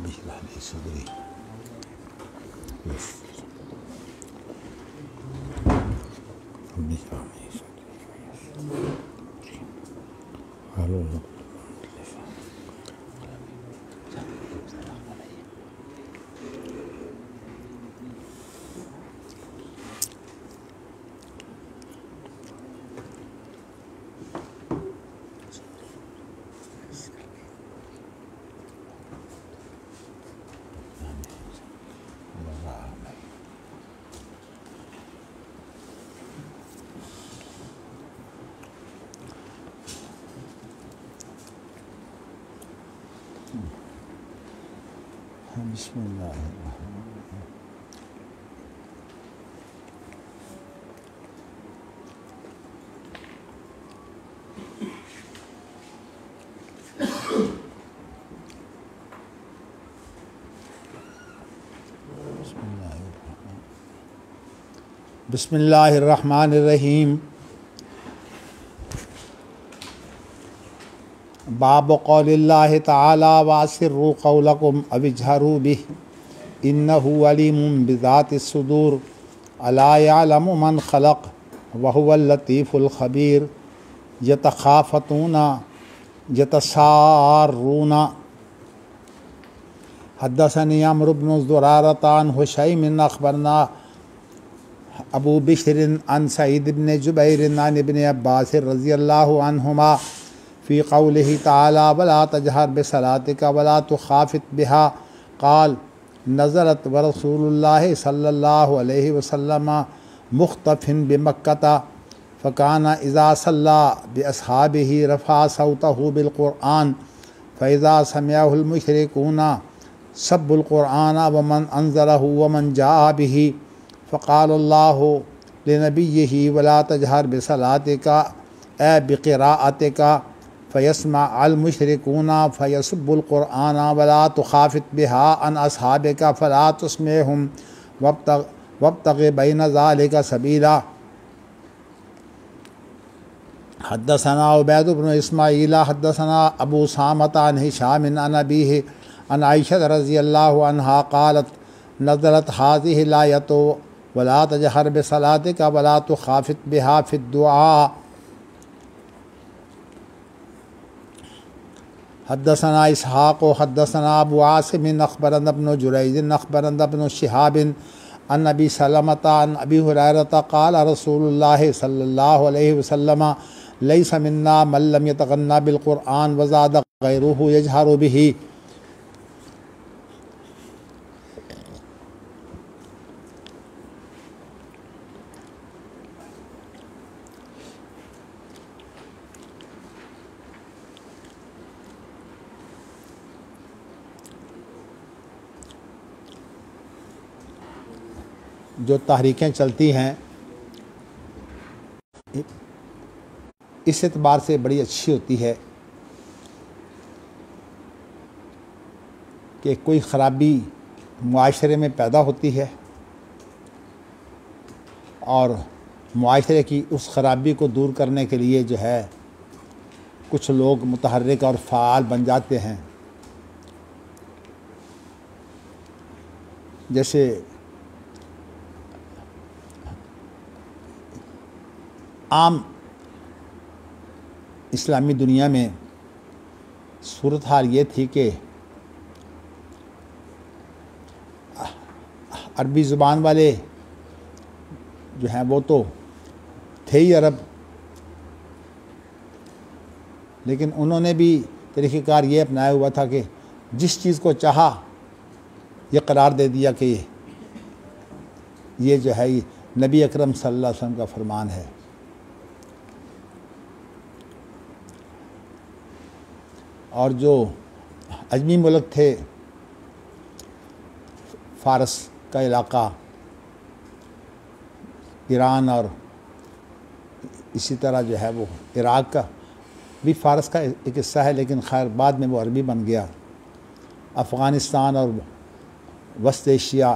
Rabbi इश्रह ली सदरी rabbi इश्रह ली सदरी वाहलुल बिस्मिल्लाह। बिस्मिल्लाहिर्रहमानिर्रहीम। बाब क़ौलिल्लाहि तआला वासिर्रू क़ौलकुम अविजहरू बिही इन्नहु अलीमुम बिज़ातिस सुदूर अला यअलमु मन ख़लक़ व हुवल लतीफ़ुल ख़बीर यतख़ाफ़तूना यतसारूना। हद्दसनी अम्र इब्न ज़ुरारता अन हुशैम अख़बरना अबू बिश्र अन सईद इब्न जुबैर अन इब्न अब्बास रज़ियल्लाहु अन्हुमा फ़ी क़ौलिही तआला वला तजहर बिसलातिका वला तुख़ाफ़ित बिहा क़ाल नज़रत व रसूलुल्लाहि सल्लल्लाहु अलैहि वसल्लम मुख़्तफ़िन बिमक्कता फ़काना इज़ा सल्ला बिअस्हाबिही रफ़अ सौतहु बिलक़ुरआन फ़इज़ा समिअहुल मुशरिकूना सब्बुल क़ुरआन व मन अनज़रहु व मन जाअ बिही फ़क़ालल्लाहु लिनबिय्यिही वला तजहर बिसलातिका ए बिक़िराअतिका फ़यस्मअल मुशरिकूना फ़यसुब्बुल क़ुरआन वला तुख़ाफ़ित बिहा अन अस्हाबिका फ़ला तुस्मिअहुम वब्तग़ि बैन ज़ालिका सबीला। हद्दसना उबैद इब्न इस्माईल हद्दसना अबू सामता अन हिशाम अन अबीही अन आइशा रज़ियल्लाहु अन्हा क़ालत नज़लत हाज़िहिल आयतु वला तजहर बिसलातिका वला तुख़ाफ़ित बिहा फ़िद्दुआ। हद्दसना इसहाक़ हद्दसना अबू आसिम अख़बरना इब्न जुरैज अख़बरना इब्न शिहाब अन अबी सलमता अन अबी हुरैरता क़ाल रसूलुल्लाहि सल्लल्लाहु अलैहि वसल्लम लैसा मिन्ना मन लम यतग़न्ना बिलक़ुरआन व ज़ादा ग़ैरुहु यजहरु बिही। जो तहरीकें चलती हैं इस एतबार से बड़ी अच्छी होती है कि कोई ख़राबी मुआशरे में पैदा होती है और मुआशरे की उस ख़राबी को दूर करने के लिए जो है कुछ लोग मुतहर्रिक और फ़ाल बन जाते हैं। जैसे आम इस्लामी दुनिया में सूरत हाल ये थी कि अरबी ज़ुबान वाले जो हैं वो तो थे ही अरब, लेकिन उन्होंने भी तरीक़ेकार ये अपनाया हुआ था कि जिस चीज़ को चाहा ये करार दे दिया कि ये जो है ये नबी अकरम सल्लल्लाहु अलैहि वसल्लम का फरमान है। और जो अजमी मुल्क थे फ़ारस का इलाक़ा, ईरान और इसी तरह जो है वो इराक़ का भी फ़ारस का एक हिस्सा है, लेकिन खैर बाद में वो अरबी बन गया। अफ़ग़ानिस्तान और वस्त एशिया,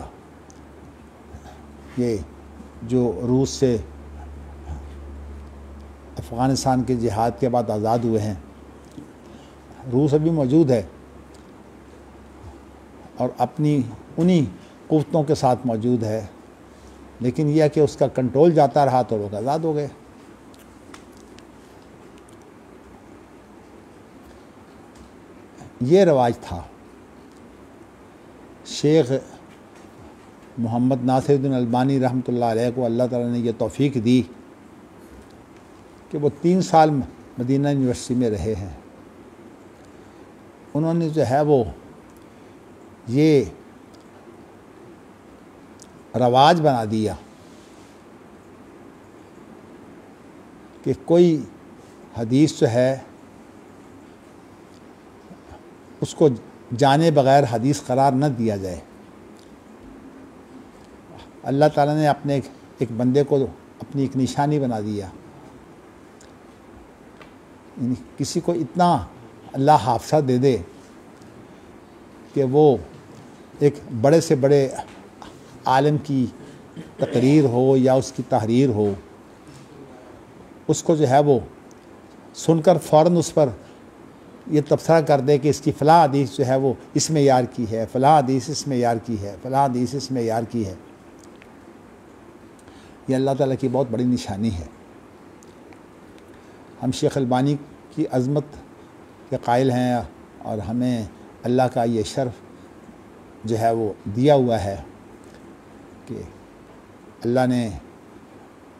ये जो रूस से अफ़ग़ानिस्तान के जिहाद के बाद आज़ाद हुए हैं, रूस अभी मौजूद है और अपनी उन्हीं कुव्वतों के साथ मौजूद है, लेकिन यह कि उसका कंट्रोल जाता रहा तो लोग आज़ाद हो गए। ये रवाज था। शेख मोहम्मद नासिरुद्दीन अलबानी रहमतुल्लाह अलैह को अल्लाह ताला ने यह तौफीक दी कि वो 3 साल मदीना यूनिवर्सिटी में रहे हैं। उन्होंने जो है वो ये रवाज बना दिया कि कोई हदीस जो है उसको जाने बगैर हदीस करार न दिया जाए। अल्लाह ताला ने अपने एक बंदे को अपनी एक निशानी बना दिया। किसी को इतना अल्लाह हाफसा दे दे कि वो एक बड़े से बड़े आलिम की तकरीर हो या उसकी तहरीर हो, उसको जो है वो सुनकर फ़ौरन उस पर ये तबसरा कर दे कि इसकी फ़लाँ हदीस जो है वो इसमें यार की है, फ़लाँ हदीस इसमें यार की है, फ़लाँ हदीस इसमें यार की है। ये अल्लाह ताला की बहुत बड़ी निशानी है। हम शेख अलबानी की अज़मत के कायल हैं और हमें अल्लाह का ये शर्फ़ जो है वो दिया हुआ है कि अल्लाह ने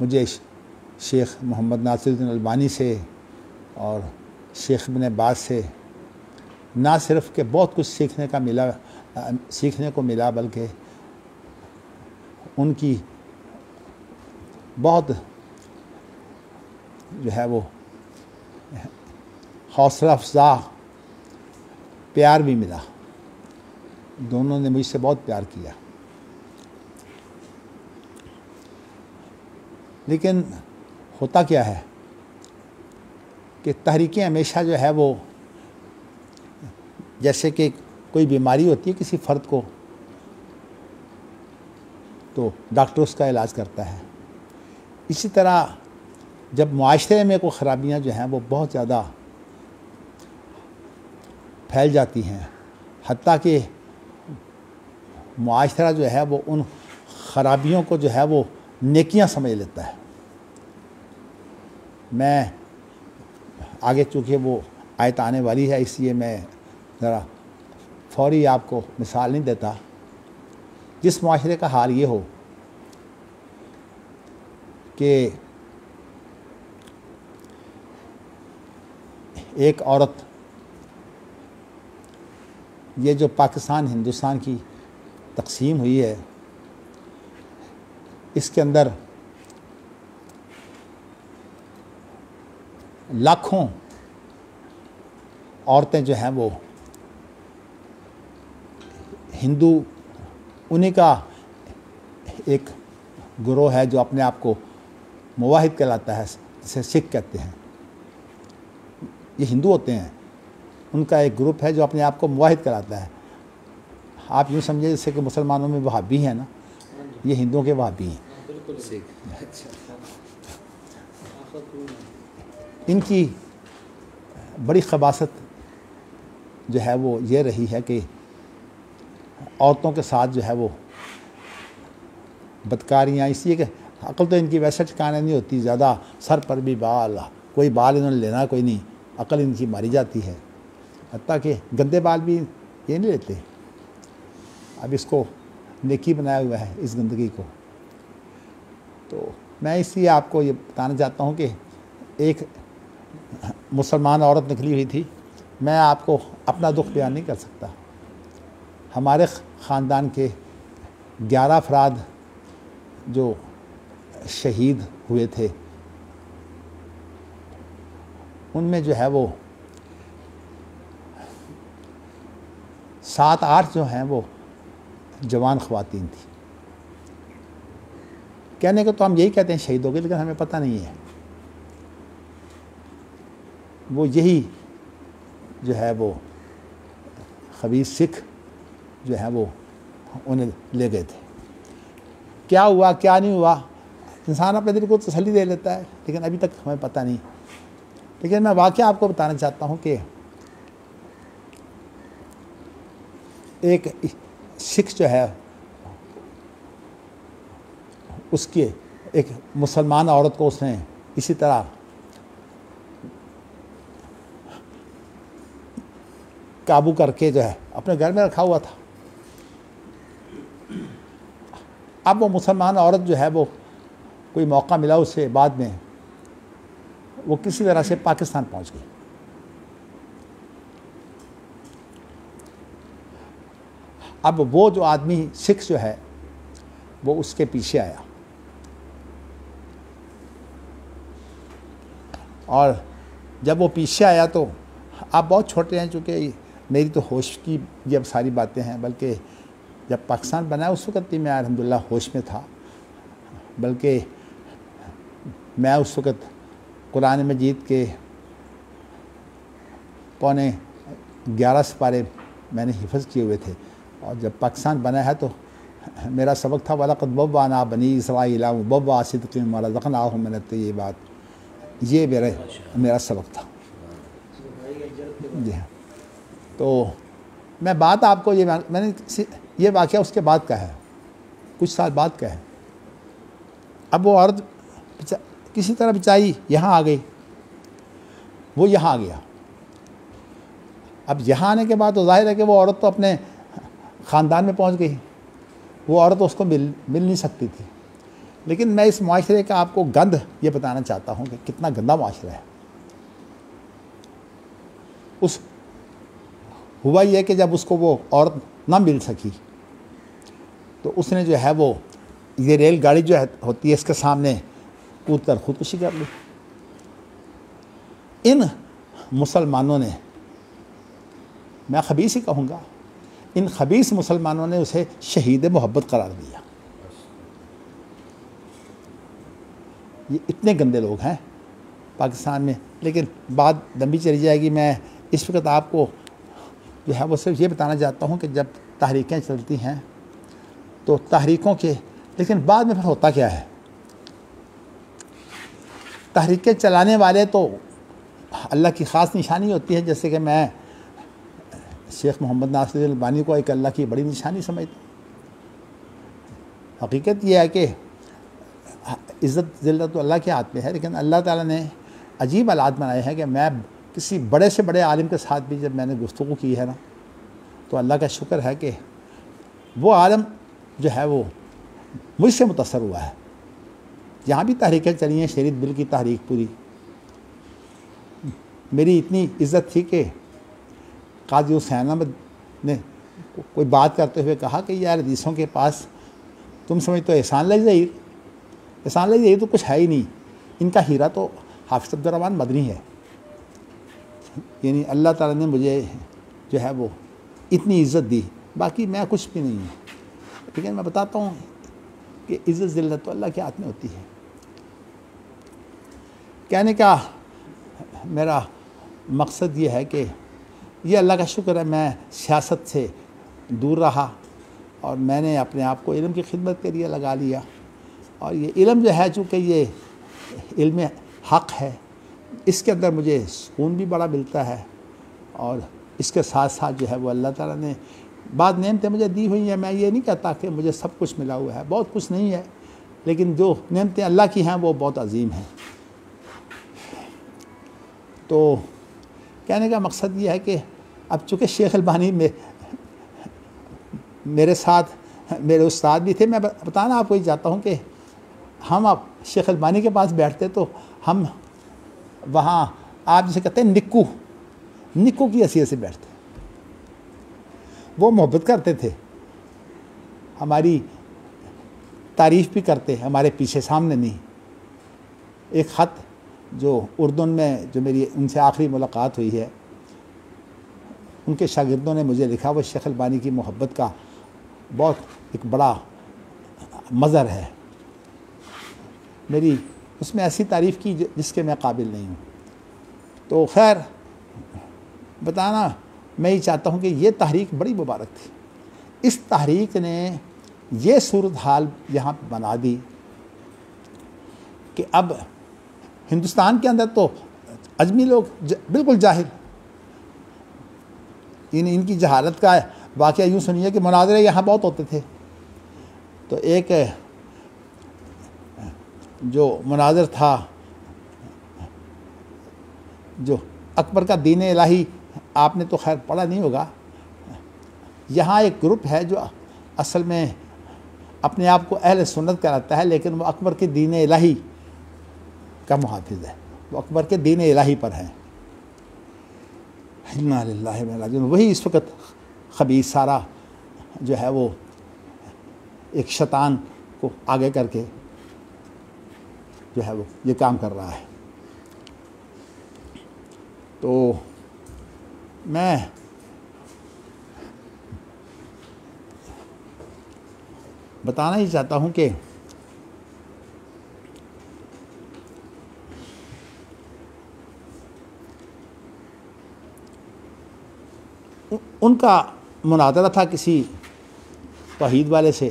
मुझे शेख मोहम्मद नासिरुद्दीन अलबानी से और शेख इब्न बाज़ से ना सिर्फ़ कि बहुत कुछ सीखने को मिला बल्कि उनकी बहुत जो है वो हौसला अफ़ज़ा प्यार भी मिला। दोनों ने मुझसे बहुत प्यार किया। लेकिन होता क्या है कि तहरीकें हमेशा जो है वो जैसे कि कोई बीमारी होती है किसी फ़र्द को तो डॉक्टर उसका इलाज करता है। इसी तरह जब मुआशरे में कोई ख़राबियाँ जो हैं वो बहुत ज़्यादा फैल जाती हैं, हत्ता कि मुआशरा जो है वो उन ख़राबियों को जो है वो नेकियां समझ लेता है। मैं आगे चूँकि वो आयत आने वाली है इसलिए मैं ज़रा फौरी आपको मिसाल नहीं देता। जिस मुआशरे का हाल ये हो कि एक औरत, ये जो पाकिस्तान हिंदुस्तान की तकसीम हुई है इसके अंदर लाखों औरतें जो हैं वो हिंदू, उन्हीं का एक गुरोह है जो अपने आप को मुवाहिद कहलाता है, जिसे सिख कहते हैं। ये हिंदू होते हैं, उनका एक ग्रुप है जो अपने आप को मुवाहिद कहलाता है। आप यूँ समझिए जैसे कि मुसलमानों में वहाबी हैं ना, ये हिंदुओं के वहाबी हैं। इनकी बड़ी खबासत जो है वो ये रही है कि औरतों के साथ जो है वो बदकारियाँ, इसलिए कि अक्ल तो इनकी वैसे ठिकाने नहीं होती, ज़्यादा सर पर भी बाल, कोई बाल इन्होंने लेना कोई नहीं, अक्ल इनकी मारी जाती है। हत्ता कि गंदे बाल भी ये नहीं लेते। अब इसको नेकी बनाया हुआ है इस गंदगी को। तो मैं इसलिए आपको ये बताना चाहता हूँ कि एक मुसलमान औरत निकली हुई थी। मैं आपको अपना दुख बयान नहीं कर सकता। हमारे ख़ानदान के 11 अफराद जो शहीद हुए थे उनमें जो है वो 7-8 जो हैं वो जवान ख़वातीन थी। कहने को तो हम यही कहते हैं शहीद हो गए, लेकिन हमें पता नहीं है वो यही जो है वो खबीस सिख जो है वो उन्हें ले गए थे। क्या हुआ क्या नहीं हुआ इंसान अपने दिल को तसल्ली दे लेता है, लेकिन अभी तक हमें पता नहीं। लेकिन मैं वाक़या आपको बताना चाहता हूँ कि एक सिख जो है उसकी एक मुसलमान औरत को उसने इसी तरह काबू करके जो है अपने घर में रखा हुआ था। अब वो मुसलमान औरत जो है वो कोई मौका मिला उसे, बाद में वो किसी तरह से पाकिस्तान पहुंच गई। अब वो जो आदमी सिख जो है वो उसके पीछे आया और जब वो पीछे आया तो आप बहुत छोटे हैं, चूँकि मेरी तो होश की ये सारी बातें हैं, बल्कि जब पाकिस्तान बना उस वक़्त भी मैं अल्हम्दुलिल्लाह होश में था, बल्कि मैं उस वक़्त कुरान मजीद के पौने 11 सिपारे मैंने हिफ़्ज़ किए हुए थे। और जब पाकिस्तान बना है तो मेरा सबक था वलक़द बव्वाना बनी इसराईल बव्वा सिद्क़िन व रज़क़नाहुम मिनत तय्यिबात, ये मेरा सबक था। जी हाँ, तो मैं बात आपको मैंने ये वाक़या उसके बाद का है, कुछ साल बाद का है। अब वो औरत किसी तरह बेचारी यहाँ आ गई, वो यहाँ आ गया। अब यहाँ आने के बाद तो जाहिर है कि वो औरत तो अपने ख़ानदान में पहुँच गई, वो औरत उसको मिल नहीं सकती थी। लेकिन मैं इस माशरे का आपको गंद ये बताना चाहता हूँ कि कितना गंदा माशरा है। उस हुआ ये कि जब उसको वो औरत ना मिल सकी तो उसने जो है वो ये रेलगाड़ी जो है होती है इसके सामने कूद कर खुदकुशी कर ली। इन मुसलमानों ने, मैं खबीस ही कहूँगा, इन खबीस मुसलमानों ने उसे शहीद मोहब्बत करार दिया। ये इतने गंदे लोग हैं पाकिस्तान में। लेकिन बात लंबी चली जाएगी। मैं इस वक्त आपको जो है वो सिर्फ ये बताना चाहता हूँ कि जब तहरीकें चलती हैं तो तहरीकों के, लेकिन बाद में फिर होता क्या है, तहरीकें चलाने वाले तो अल्लाह की ख़ास निशानी होती है। जैसे कि मैं शेख मोहम्मद नासिर अल्बानी को एक अल्लाह की बड़ी निशानी समझता हूँ। हकीकत यह है कि इज़्ज़त ज़िल्लत तो अल्लाह के हाथ में है, लेकिन अल्लाह ताला ने अजीब हालात बनाए हैं कि मैं किसी बड़े से बड़े आलिम के साथ भी जब मैंने गुफ्तगू की है ना, तो अल्लाह का शुक्र है कि वो आलिम जो है वो मुझसे मुतासर हुआ है। जहाँ भी तहरीकें चली हैं, शरीयत बिल की तहरीक पूरी, मेरी इतनी इज़्ज़त थी कि काजी हुसैन अहमद ने कोई बात करते हुए कहा कि यार हदीसों के पास तुम समझते हो एहसान ज़हीर तो कुछ है ही नहीं, इनका हीरा तो हाफिज़ अब्दुर्रहमान मदनी है। यानी अल्लाह ताला ने मुझे जो है वो इतनी इज़्ज़त दी, बाकी मैं कुछ भी नहीं हूँ। लेकिन मैं बताता हूँ कि इज़्ज़त ज़िल्लत तो अल्लाह के हाथ में होती है। कहने का मेरा मकसद ये है कि ये अल्लाह का शुक्र है मैं सियासत से दूर रहा और मैंने अपने आप को इल्म की खिदमत के लिए लगा लिया। और ये इल्म जो है, चूँकि ये इल्म हक़ है, इसके अंदर मुझे सुकून भी बड़ा मिलता है। और इसके साथ साथ जो है वो अल्लाह ताला ने बाद नेमतें मुझे दी हुई हैं। मैं ये नहीं कहता कि मुझे सब कुछ मिला हुआ है, बहुत कुछ नहीं है, लेकिन जो नेमतें अल्लाह की हैं वो बहुत अजीम हैं। तो कहने का मकसद ये है कि अब चूँकि शेख अल्बानी में मेरे साथ मेरे उस्ताद भी थे, मैं बताना आपको ही चाहता हूँ कि हम अब शेख अल्बानी के पास बैठते तो हम वहाँ, आप जिसे कहते हैं निक्कू की हैसियत से बैठते। वो मोहब्बत करते थे, हमारी तारीफ़ भी करते, हमारे पीछे सामने नहीं। एक ख़त जो उर्दून में जो मेरी उनसे आखिरी मुलाकात हुई है, उनके शागिर्दों ने मुझे लिखा, वो शेख अल्बानी की मोहब्बत का बहुत एक बड़ा मज़र है। मेरी उसमें ऐसी तारीफ़ की जिसके मैं काबिल नहीं हूँ। तो खैर बताना मैं ये चाहता हूँ कि ये तहरीक बड़ी मुबारक थी। इस तहरीक ने ये सूरत हाल यहाँ पर बना दी कि अब हिंदुस्तान के अंदर तो अजमी लोग बिल्कुल जाहिल, इनकी जहालत का वाक़या यूँ सुनिए कि मुनाज़रे यहाँ बहुत होते थे। तो एक जो मुनाज़र था, जो अकबर का दीन इलाही, आपने तो खैर पढ़ा नहीं होगा। यहाँ एक ग्रुप है जो असल में अपने आप को अहले सुन्नत कराता है, लेकिन वो अकबर के दीन इलाही का मुहाफिज है, वो अकबर के दीन इलाही पर है। इन्ना लिल्लाहि व इन्ना इलैहि राजिऊन। वही इस वक्त खबीस सारा जो है वो एक शैतान को आगे करके जो है वो ये काम कर रहा है। तो मैं बताना ही चाहता हूँ कि उनका मुनाज़रा था किसी तौहीद वाले से।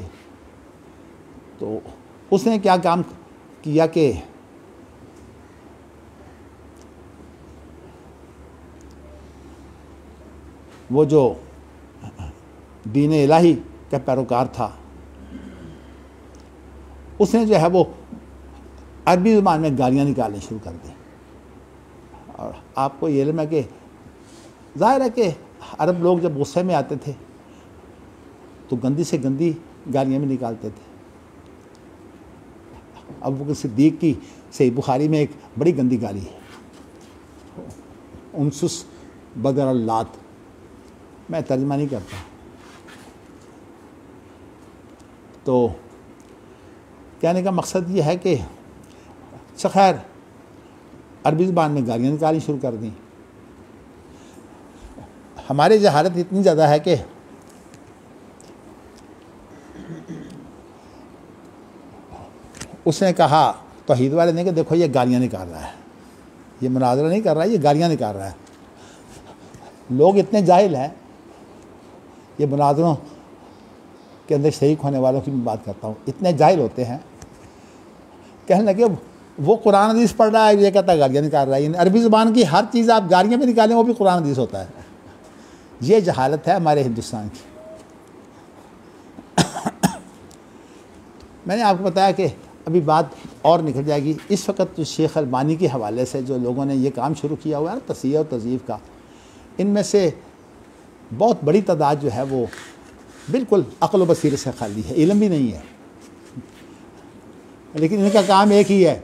तो उसने क्या काम किया कि वो जो दीन इलाही का पैरोकार था, उसने जो है वो अरबी ज़ुबान में गालियाँ निकालनी शुरू कर दी। और आपको ये इल्म है कि ज़ाहिर है कि अरब लोग जब गुस्से में आते थे तो गंदी से गंदी गालियाँ भी निकालते थे। अबू बकर सिद्दीक़ की सही बुखारी में एक बड़ी गंदी गाली है, उनसुस बदर अल्लात। मैं तर्जमा नहीं करता। तो कहने का मकसद ये है कि खैर अरबी ज़ुबान में गालियाँ निकालनी शुरू कर दी। हमारी जहालत इतनी ज़्यादा है कि उसने कहा तौहीद वाले ने कि देखो ये गालियाँ निकाल रहा है, ये मुनाज़रा नहीं कर रहा है, ये गालियाँ निकाल रहा है। लोग इतने जाहिल हैं, ये मुनाज़रों के अंदर शरीक होने वालों की मैं बात करता हूँ, इतने जाहिल होते हैं। कहने लगे वो कुरान हदीस पढ़ रहा है, ये कहता है गालियाँ निकाल रहा है। अरबी ज़ुबान की हर चीज़ आप गालियाँ भी निकालें वो भी कुरान हदीस होता है। ये जहालत है हमारे हिंदुस्तान की। मैंने आपको बताया कि अभी बात और निकल जाएगी। इस वक्त जो शेख अलबानी के हवाले से जो लोगों ने ये काम शुरू किया हुआ है ना तस्हीह और तज़यीफ़ का, इनमें से बहुत बड़ी तादाद जो है वो बिल्कुल अक़ल व बसीरत से खाली है, इल्म भी नहीं है। लेकिन इनका काम एक ही है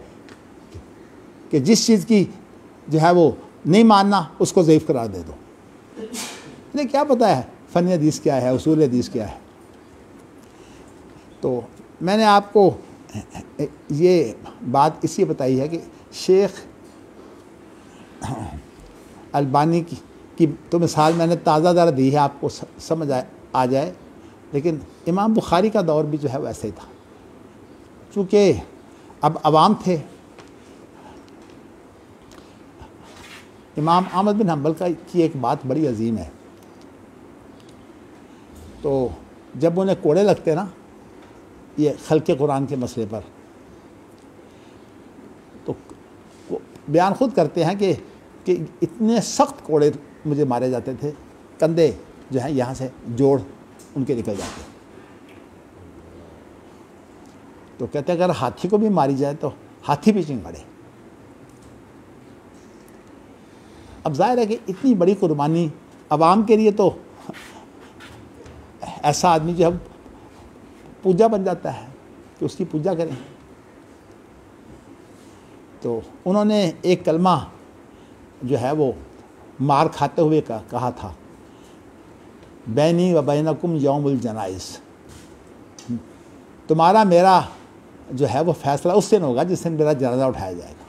कि जिस चीज़ की जो है वो नहीं मानना उसको ज़ईफ़ करार दे दो। इन्हें क्या पता है फ़न हदीस क्या है, उसूल हदीस क्या है। तो मैंने आपको ये बात इसलिए बताई है कि शेख अलबानी की तो मिसाल मैंने ताज़ा दर दी है, आपको समझ आ जाए। लेकिन इमाम बुखारी का दौर भी जो है वैसे ही था, चूँकि अब अवाम थे। इमाम अहमद बिन हम्बल की एक बात बड़ी अजीम है। तो जब उन्हें कोड़े लगते ना ये खल्क़े कुरान के मसले पर, तो बयान खुद करते हैं कि इतने सख्त कोड़े मुझे मारे जाते थे, कंधे जो हैं यहाँ से जोड़ उनके निकल जाते। तो कहते अगर हाथी को भी मारी जाए तो हाथी भी चिंगाड़े। अब जाहिर है कि इतनी बड़ी कुर्बानी अवाम के लिए, तो ऐसा आदमी जो है पूजा बन जाता है कि उसकी पूजा करें। तो उन्होंने एक कलमा जो है वो मार खाते हुए कहा था, बैनी व बैनकुम यौमुल जनाइज़, तुम्हारा मेरा जो है वो फैसला उस दिन होगा जिस दिन मेरा जनाजा उठाया जाएगा।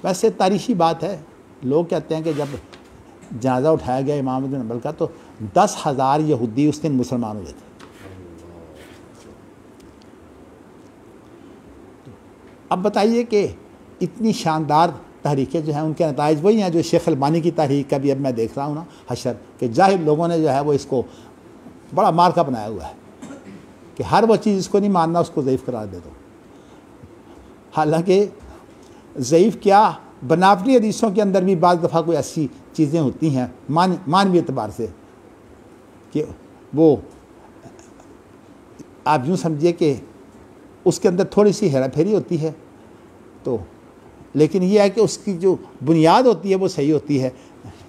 वैसे तारीख़ी बात है, लोग कहते हैं कि जब जनाजा उठाया गया इमाम बिन हम्बल का तो 10,000 यहूदी उस दिन मुसलमान हुए थे। अब बताइए कि इतनी शानदार तहरीकें जो हैं उनके नताइज वही हैं जो शेख अलबानी की तहरीक का भी अब मैं देख रहा हूँ ना हशर, कि जाहिर लोगों ने जो है वो इसको बड़ा मार्का बनाया हुआ है कि हर वो चीज़ इसको नहीं मानना उसको ज़ईफ़ करार दे दो। हालांकि ज़ईफ़ क्या, बनावटी हदीसों के अंदर भी बाज़ दफ़ा कोई ऐसी चीज़ें होती हैं मानवी एतबार से कि वो आप यूँ समझिए कि उसके अंदर थोड़ी सी हेरा फेरी होती है, तो लेकिन ये है कि उसकी जो बुनियाद होती है वो सही होती है।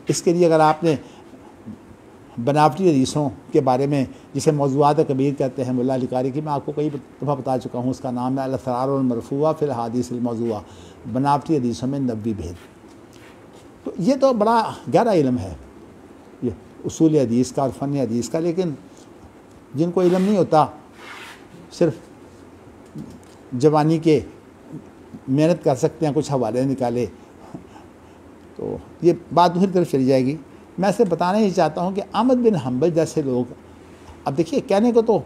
इसके लिए अगर आपने बनावटी हदीसों के बारे में, जिसे मौज़ूआत कबीर कहते हैं मुल्ला अली कारी की, मैं आपको कई दफ़ा बता चुका हूँ, उसका नाम है अल-असरार वल-मरफ़ूआ फ़िल अहादीस अल-मौज़ूआ, बनावटी हदीसों में 90 भेद। तो ये तो बड़ा गहरा इल्म है ये उसूल हदीस का और फ़न हदीस का, लेकिन जिनको इल्म नहीं होता, सिर्फ जवानी के मेहनत कर सकते हैं, कुछ हवाले निकाले, तो ये बात दूसरी तरफ चली जाएगी। मैं सिर्फ बताना ही चाहता हूँ कि अहमद बिन हम्बल जैसे लोग, अब देखिए कहने को तो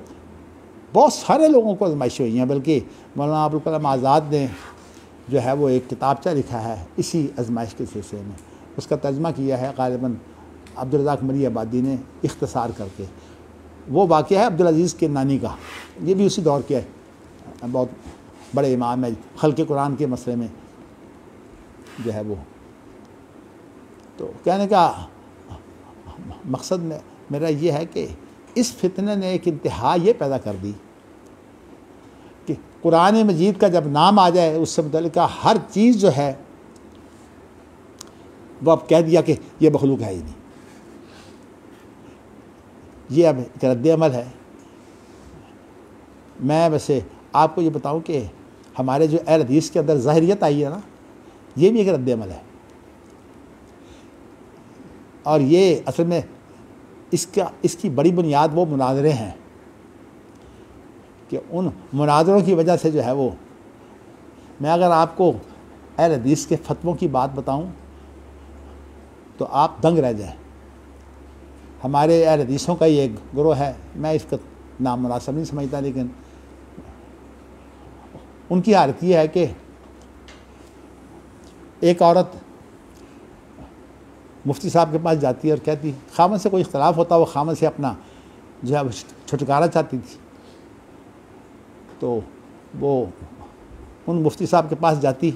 बहुत सारे लोगों को आजमाइशें हुई हैं, बल्कि मौलाना अबुल कलाम आज़ाद ने जो है वो एक किताबचा लिखा है इसी आजमाइश के सिलसिले में, उसका तर्जमा किया है गालिबन अब्दुल रज़ाक मरी आबादी ने इख्तसार करके। वो वाक़या है अब्दुल अज़ीज़ के नानी का, ये भी उसी दौर के बहुत बड़े इमाम है, खल्क़ कुरान के मसले में जो है वो। तो कहने का मकसद में मेरा ये है कि इस फितने ने एक इंतहा ये पैदा कर दी कि कुरान मजीद का जब नाम आ जाए, उससे मुतल्लिक़ हर चीज़ जो है वो अब कह दिया कि ये मखलूक है ही नहीं। ये अब एक रद्द अमल है। मैं वैसे आपको ये बताऊं कि हमारे जो अहल हदीस के अंदर ज़ाहिरियत आई है ना, ये भी एक रद्द अमल है। और ये असल में इसकी बड़ी बुनियाद वो मुनाज़रे हैं कि उन मुनाज़रों की वजह से जो है वो, मैं अगर आपको अहल हदीस के फतवों की बात बताऊं तो आप दंग रह जाए। हमारे अहल हदीसों का ही एक ग्रोह है, मैं इसका नाम मुनासिब नहीं समझता, लेकिन उनकी हालत ये है कि एक औरत मुफ्ती साहब के पास जाती है और कहती, खामन से कोई इख्तलाफ होता, वो खामन से अपना जो है छुटकारा चाहती थी, तो वो उन मुफ्ती साहब के पास जाती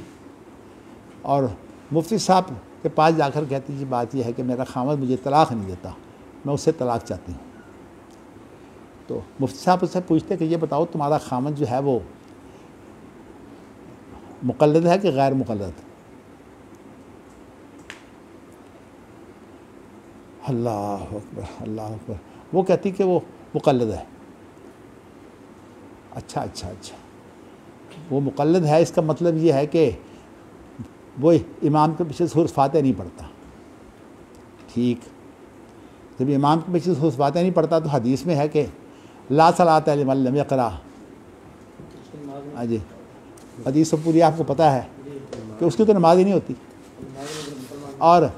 और मुफ्ती साहब के पास जाकर कहती, जी बात यह है कि मेरा खामन मुझे तलाक़ नहीं देता, मैं उससे तलाक़ चाहती हूँ। तो मुफ्ती साहब उससे पूछते कि ये बताओ तुम्हारा खामन जो है वो मुक़ल्लिद है कि गैर मुक़ल्लिद? अल्लाह अकबर, अल्लाह अकबर। वो कहती कि वो मुक़ल्लिद है। अच्छा अच्छा अच्छा, वो मुक़ल्लिद है, इसका मतलब ये है कि वो इमाम के पीछे सूरत फातिहा नहीं पढ़ता। ठीक, जब इमाम के पीछे सूरत फातिहा नहीं पढ़ता तो हदीस में है कि ला सलात लिमन लम यक़रा। हाँ जी, हदीस तो पूरी आपको पता है कि उसकी तो नमाज ही नहीं होती। और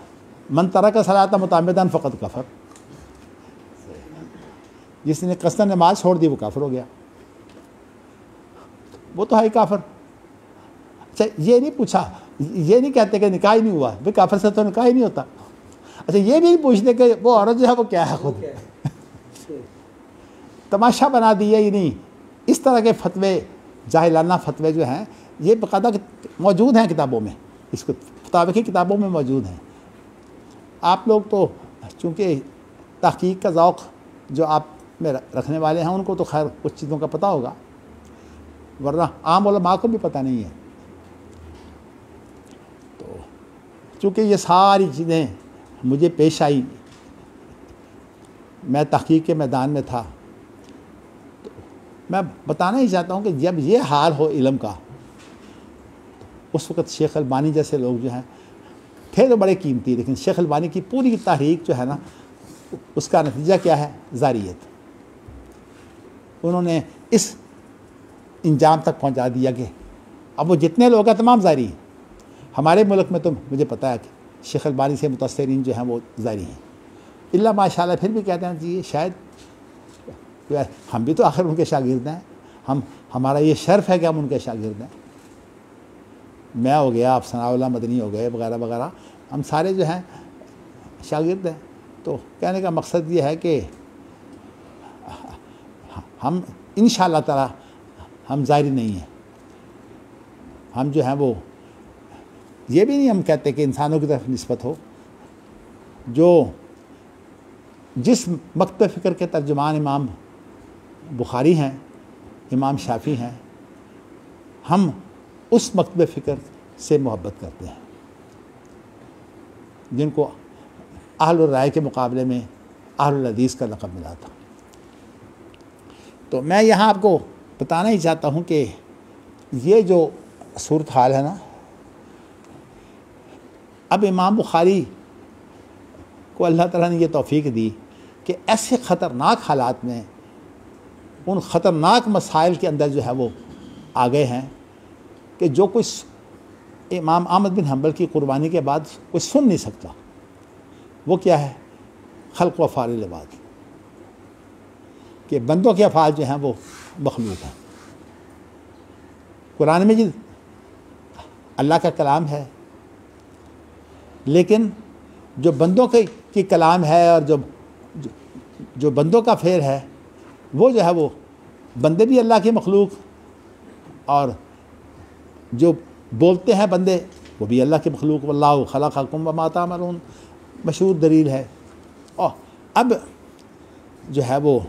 मन तरक सलात मुतामिदन फ़क़द कफ़र, जिसने कसरन नमाज छोड़ दी वो काफिर हो गया, वो तो है ही काफिर। अच्छा, ये नहीं पूछा, ये नहीं कहते कि निकाह ही नहीं हुआ, भाई काफिर से तो निकाह ही नहीं होता। अच्छा, ये भी नहीं पूछते कि वो औरत जो है वो क्या है खुद। तमाशा बना दिया ही नहीं। इस तरह के फतवे, जाहिलाना फतवे जो हैं, ये बाकायदा मौजूद हैं किताबों में, इसको फतावे की किताबों में मौजूद हैं। आप लोग तो चूँकि तहकीक का ज़ौक़ जो आप में रखने वाले हैं, उनको तो खैर कुछ चीज़ों का पता होगा, वरना आम उलमा को भी पता नहीं है। तो चूँकि ये सारी चीज़ें मुझे पेश आई, मैं तहकीक के मैदान में था, तो मैं बताना ही चाहता हूँ कि जब ये हाल हो इल्म का, उस वक़्त शेख अलबानी जैसे लोग जो हैं थे तो बड़े कीमती, लेकिन शेख अलबानी की पूरी तहरीक जो है ना, उसका नतीजा क्या है? ज़ारियत। उन्होंने इस इंजाम तक पहुंचा दिया कि अब वो जितने लोग हैं तमाम ज़ारी। हमारे मुल्क में तो मुझे पता है कि शेख अलबानी से मुतअस्सिरीन जो हैं वो ज़ारी हैं, इल्ला माशाअल्लाह फिर भी कहते हैं जी शायद हम भी तो आखिर उनके शागिर्द हैं, हमारा ये शर्फ है कि हम उनके शागिर्द हैं। मैं हो गया, आप सनाउल्लाह मदनी हो गए, वगैरह वगैरह, हम सारे जो हैं शागिर्द हैं। तो कहने का मकसद ये है कि हम इंशाअल्लाह ताला हम ज़ाहिरी नहीं हैं। हम जो हैं वो ये भी नहीं हम कहते कि इंसानों की तरफ निस्बत हो, जो जिस मकतब फ़िक्र के तर्जुमान इमाम बुखारी हैं, इमाम शाफ़ी हैं, हम उस मकतब फ़िक्र से मोहब्बत करते हैं जिनको अहलुर राय के मुकाबले में अहलुल हदीस का लक़ब मिला था। तो मैं यहाँ आपको बताना ही चाहता हूँ कि ये जो सूरत हाल है ना, अब इमाम बुखारी को अल्लाह ताला ने ये तौफ़ीक दी कि ऐसे ख़तरनाक हालात में, उन ख़तरनाक मसाइल के अंदर जो है वो आ गए हैं कि जो कुछ इमाम अहमद बिन हम्बल की कुर्बानी के बाद कोई सुन नहीं सकता। वो क्या है? खल्क़ व अफ़आल इबाद, कि बंदों के अफ़आल जो हैं वो मखलूक हैं। कुरान मजीद अल्लाह का कलाम है, लेकिन जो बंदों की कलाम है और जो बंदों का फेर है, वो जो है वो बंदे भी अल्लाह की मखलूक, और जो बोलते हैं बंदे वो भी अल्लाह की मखलूक। वल्लाहु खलक़कुम व मा तामलून मशहूर दलील है। और अब जो है वो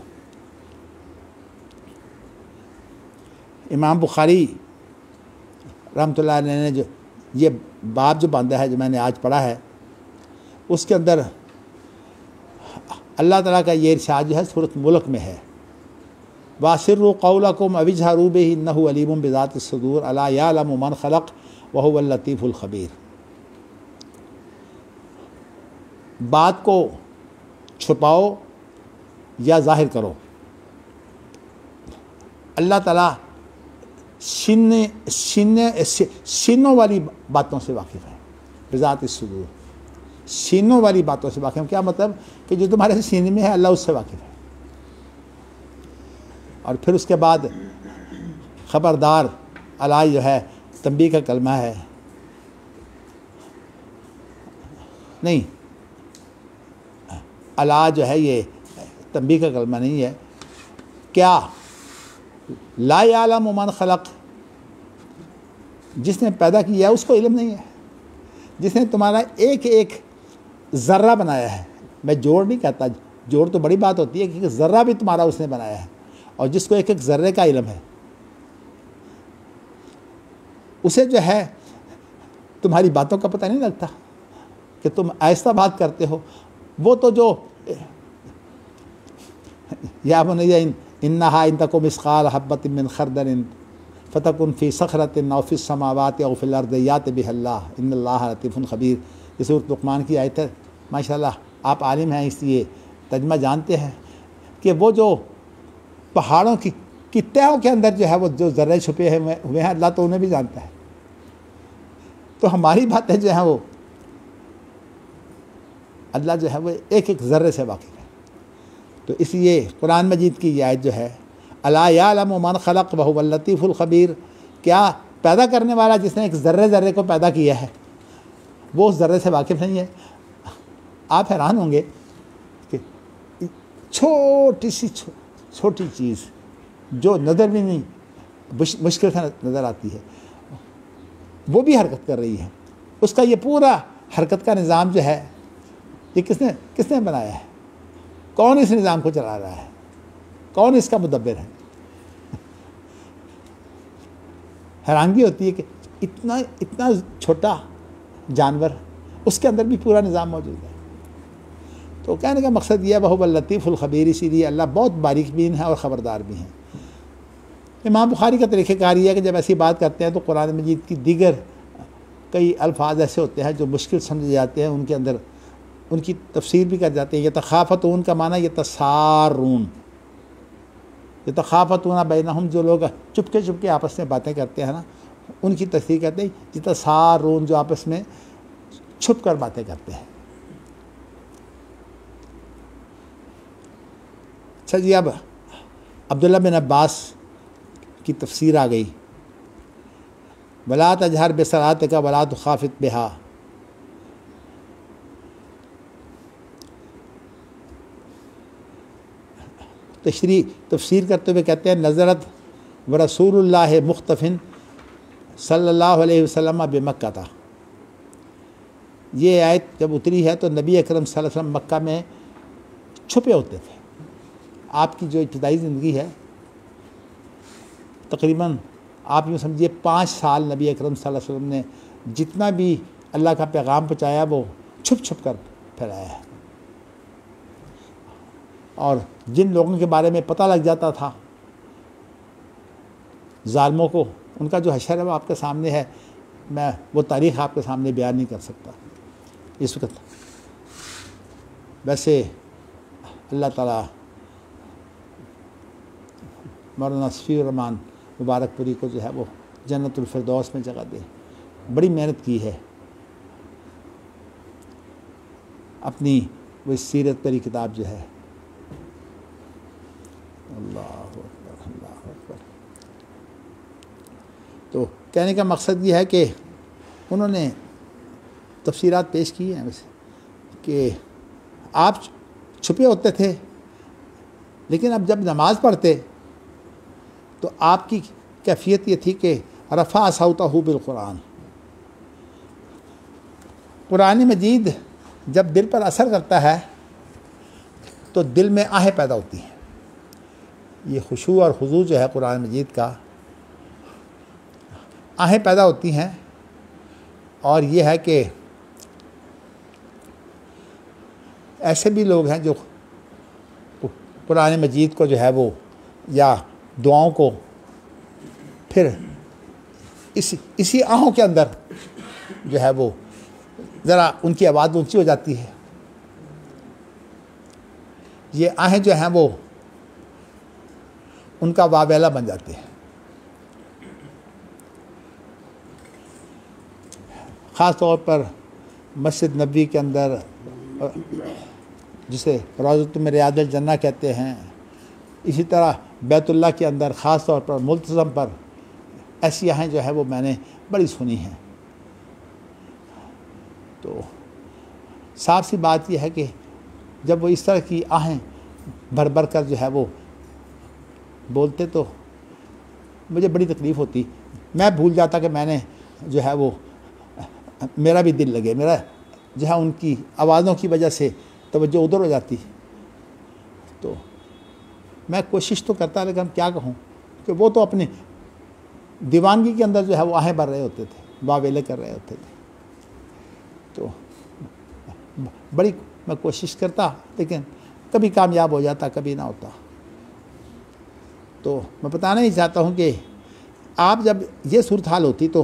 इमाम बुखारी रहमतुल्लाह अलैह ने जो ये बाब जो बांधा है, जो मैंने आज पढ़ा है, उसके अंदर अल्लाह ताला का ये इरशाद जो है सूरत मुल्क में है, वासिर्रु क़ौलकुम अविजहरू बिही इन्नहु अलीमुम बिज़ातिस सुदूर अला यअलमु मन खलक़ व हुवल लतीफ़ुल ख़बीर। बात को छुपाओ या ज़ाहिर करो, अल्लाह ताला सीनों वाली बातों से वाकिफ़ है। बिज़ातिस सुदूर, सीनों वाली बातों से वाकिफ़। क्या मतलब? कि जो तुम्हारे सीने में है अल्लाह उससे वाकिफ़ है। और फिर उसके बाद ख़बरदार अला जो है तंबीह का कलमा है, नहीं, अला जो है ये तंबीह का कलमा नहीं है। क्या? ला यालमु मन खलक़, जिसने पैदा किया है उसको इल्म नहीं है। जिसने तुम्हारा एक एक ज़र्रा बनाया है, मैं जोड़ नहीं कहता, जोड़ तो बड़ी बात होती है कि ज़र्रा भी तुम्हारा उसने बनाया है, और जिसको एक एक ज़र्रे का इल्म है, उसे जो है तुम्हारी बातों का पता नहीं लगता कि तुम आहिस्ता बात करते हो। वो तो जो या बुनय्या इन्नहा इन तकुम मिस्क़ाल हब्बतिन मिन खरदलिन फतकुन फ़ी सख़रतिन औ फ़िस समावाति औ फ़िल अर्दि याति बिहिल्लाह इन्नल्लाह लतीफ़ुन ख़बीर। ये सूरत लुक़मान की आयत है। माशाअल्लाह आप आलिम हैं, इसलिए तर्जुमा जानते हैं कि वो जो पहाड़ों की तहों के अंदर जो है वो जो ज़र्रे छुपे हुए हैं, अल्लाह तो उन्हें भी जानता है। तो हमारी बातें जो हैं वो अल्लाह जो है वो एक एक ज़र्रे से वाकिफ़ है। तो इसलिए कुरान मजीद की ये आयत जो है, अला यअलमु मन खलक़ व हुवल लतीफ़ुल ख़बीर, क्या पैदा करने वाला जिसने एक ज़र्रे को पैदा किया है वो उस ज़र्रे से वाकिफ़ नहीं है? आप हैरान होंगे कि छोटी सी छोटी चीज़ जो नज़र भी नहीं, मुश्किल से नज़र आती है, वो भी हरकत कर रही है। उसका ये पूरा हरकत का निज़ाम जो है, ये किसने बनाया है? कौन इस निज़ाम को चला रहा है? कौन इसका मुदब्बिर है? हैरानगी होती है कि इतना छोटा जानवर, उसके अंदर भी पूरा निज़ाम मौजूद है। तो कहने का मकसद यह है, वहुवल लतीफ़ुल ख़बीर, इसीलिए अल्लाह बहुत बारीक बीन है और ख़बरदार भी हैं। इमाम बुखारी का तरीक़ेकार यह है कि जब ऐसी बात करते हैं तो कुरान मजीद की दीगर कई अल्फाज ऐसे होते हैं जो मुश्किल समझे जाते हैं, उनके अंदर उनकी तफसीर भी कर जाते हैं। यतखाफ़तून का माना यतसारून, यतखाफ़तून बैनहुम, जो लोग चुपके आपस में बातें करते हैं ना, उनकी तफसीर कहते हैं यतसारून, जो आपस में छुप कर बातें करते हैं। अच्छा जी, अब अब्दुल्ला बिन अब्बास की तफसीर आ गई। वला तजहर बिसलातिका वला तुखाफित बिहा, तफसीर करते हुए कहते हैं, नज़रत व रसूलुल्लाह मुख्तफ़िन सल्लल्लाहु अलैहि वसल्लम बिमक्का था। ये आयत जब उतरी है तो नबी अकरम सल्लल्लाहु अलैहि वसल्लम मक्का में छुपे होते थे। आपकी जो इब्तिदाई ज़िंदगी है, तकरीबन आप यूँ समझिए 5 साल नबी अकरम सल्लल्लाहु अलैहि वसल्लम ने जितना भी अल्लाह का पैगाम पहुँचाया वो छुप छुप कर फैलाया है। और जिन लोगों के बारे में पता लग जाता था ज़ालिमों को, उनका जो हशर है वो आपके सामने है। मैं वो तारीख़ आपके सामने बयान नहीं कर सकता इस वक्त। वैसे अल्लाह ताला मौलाना शफीउर रहमान मुबारकपुरी को जो है वो जन्नतुल फिरदौस में जगह दे। बड़ी मेहनत की है, अपनी वो सीरत परी किताब जो है। अल्लाहु अकबर, अल्लाहु अकबर। तो कहने का मकसद ये है कि उन्होंने तफसीरात पेश की हैं वैसे कि आप छुपे होते थे, लेकिन अब जब नमाज़ पढ़ते तो आपकी कैफियत ये थी कि रफ़ा सौतहु बिल कुरान। कुरान मजीद जब दिल पर असर करता है तो दिल में आहें पैदा होती हैं। ये खुशू और खुजू जो है कुरान मजीद का, आहें पैदा होती हैं। और ये है कि ऐसे भी लोग हैं जो कुरान मजीद को जो है वो या दुआओं को फिर इसी आहों के अंदर जो है वो ज़रा उनकी आवाज़ ऊंची हो जाती है। ये आहें जो हैं वो उनका वावेला बन जाते हैं। ख़ास तौर पर मस्जिद नबी के अंदर, जिसे रौज़तु में रियादुल जन्नह कहते हैं, इसी तरह बैतुल्लाह के अंदर ख़ास तौर पर मुल्तज़म पर ऐसी आहें जो है वो मैंने बड़ी सुनी हैं। तो साफ सी बात यह है कि जब वो इस तरह की आहें भर भर कर जो है वो बोलते तो मुझे बड़ी तकलीफ़ होती। मैं भूल जाता कि मैंने जो है वो मेरा भी दिल लगे, मेरा जो है उनकी आवाज़ों की वजह से तवज्जो उधर हो जाती। तो मैं कोशिश तो करता, लेकिन क्या कहूँ कि वो तो अपनी दीवानगी के अंदर जो है वो आहें भर रहे होते थे, वावेले कर रहे होते थे। तो बड़ी मैं कोशिश करता, लेकिन कभी कामयाब हो जाता, कभी ना होता। तो मैं बताना ही चाहता हूँ कि आप जब ये सूरत हाल होती तो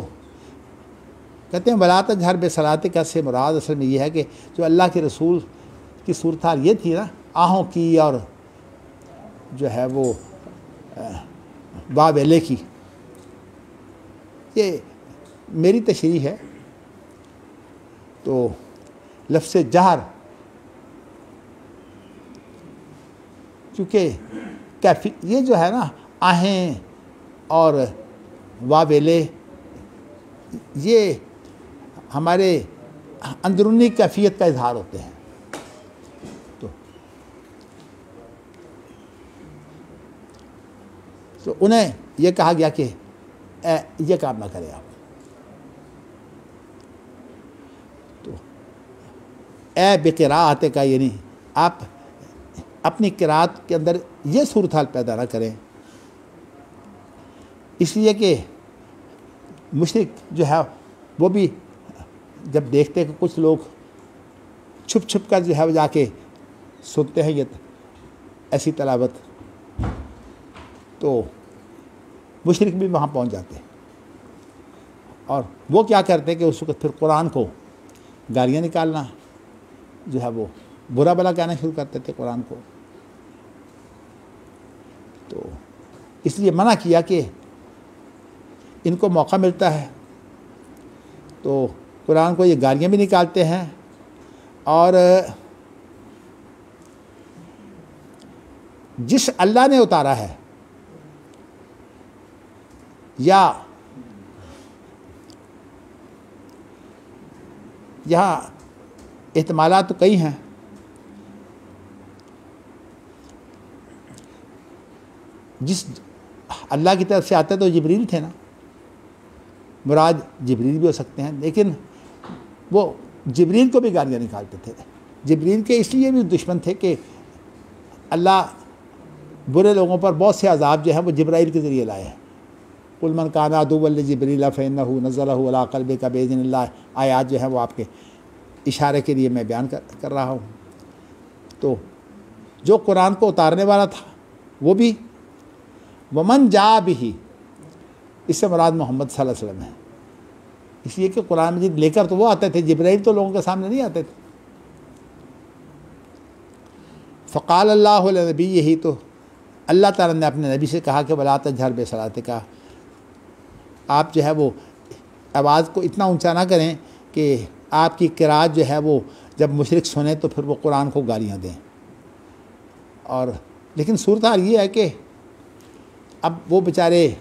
कहते हैं वला तजहर बिसलातिक का से मुराद असल में ये है कि जो अल्लाह के रसूल की सूरत हाल ये थी ना, आहों की और जो है वो वावेले की, ये मेरी तशरीह है। तो लफ्ज़ जहर चूँकि कैफी ये जो है ना, आहें और वावेले, ये हमारे अंदरूनी कैफियत का इजहार होते हैं। तो उन्हें यह कहा गया कि ये काम ना करें आप। तो ए बेक़िराअत का, यानी आप अपनी किरात के अंदर ये सूरत हाल पैदा ना करें, इसलिए कि मुशरिक जो है वो भी जब देखते हैं कि कुछ लोग छुप छुप कर जो है वो जाके सुनते हैं ये ऐसी तलावत, तो मुशरिक भी वहाँ पहुँच जाते हैं। और वो क्या करते हैं कि उस वक्त फिर कुरान को गालियाँ निकालना जो है वो बुरा भला कहना शुरू करते थे कुरान को। तो इसलिए मना किया कि इनको मौका मिलता है तो कुरान को ये गालियाँ भी निकालते हैं और जिस अल्लाह ने उतारा है या यहाँ एहतमालात तो कई हैं, जिस अल्लाह की तरफ से आते तो जिब्रील थे ना, मुराद जिब्रील भी हो सकते हैं, लेकिन वो जिब्रील को भी गालियाँ निकालते थे। जिब्रील के इसलिए भी दुश्मन थे कि अल्लाह बुरे लोगों पर बहुत से अजाब जो है वो जिब्राइल के ज़रिए लाए हैं। कुल मन काना अदुव्वन लिजिब्रील फ़इन्नहु नज़्ज़लहु अला क़ल्बिका बिइज़्निल्लाह, आयात जो है वो आपके इशारे के लिए मैं बयान कर रहा हूँ। तो जो कुरान को उतारने वाला था वो भी वमन जा बिही, इससे मुराद मोहम्मद सल्लल्लाहु अलैहि वसल्लम है। इसलिए कि कुरान मजीद लेकर तो वो आते थे, जिब्राइल तो लोगों के सामने नहीं आते थे। फ़क़ाल अल्लाहु लिनबी, यही तो अल्लाह ताला ने अपने नबी से कहा कि वला तजहर बिसलातिका, आप जो है वो आवाज़ को इतना ऊंचा ना करें कि आपकी किरात जो है वो जब मुशरिक सुने तो फिर वो कुरान को गालियाँ दें। और लेकिन सूरत हाल ये है कि अब वो बेचारे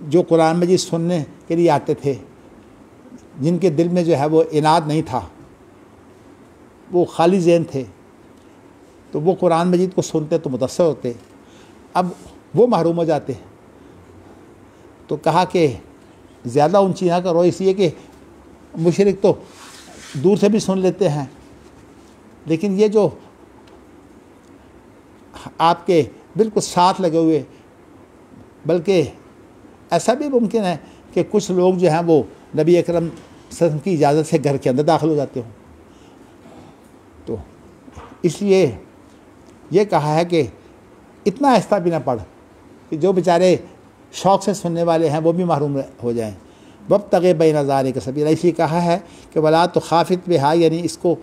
जो कुरान मजीद सुनने के लिए आते थे, जिनके दिल में जो है वो इनाद नहीं था, वो खाली ज़हन थे, तो वो कुरान मजीद को सुनते तो मुतअस्सिर होते। अब वो महरूम हो जाते। तो कहा कि ज़्यादा ऊंची ना करो, इसलिए कि मुशरिक तो दूर से भी सुन लेते हैं, लेकिन ये जो आपके बिल्कुल साथ लगे हुए, बल्कि ऐसा भी मुमकिन है कि कुछ लोग जो हैं वो नबी अकरम सल्लल्लाहु अलैहि वसल्लम की इजाज़त से घर के अंदर दाखिल हो जाते हों। तो इसलिए ये कहा है कि इतना आहिस्ता भी ना पढ़ कि जो बेचारे शौक़ से सुनने वाले हैं वो भी महरूम हो जाएं। वब तगे बैन ज़ालिका सबीला, इसलिए कहा है कि वला तो खाफित बिहा, यानी इसको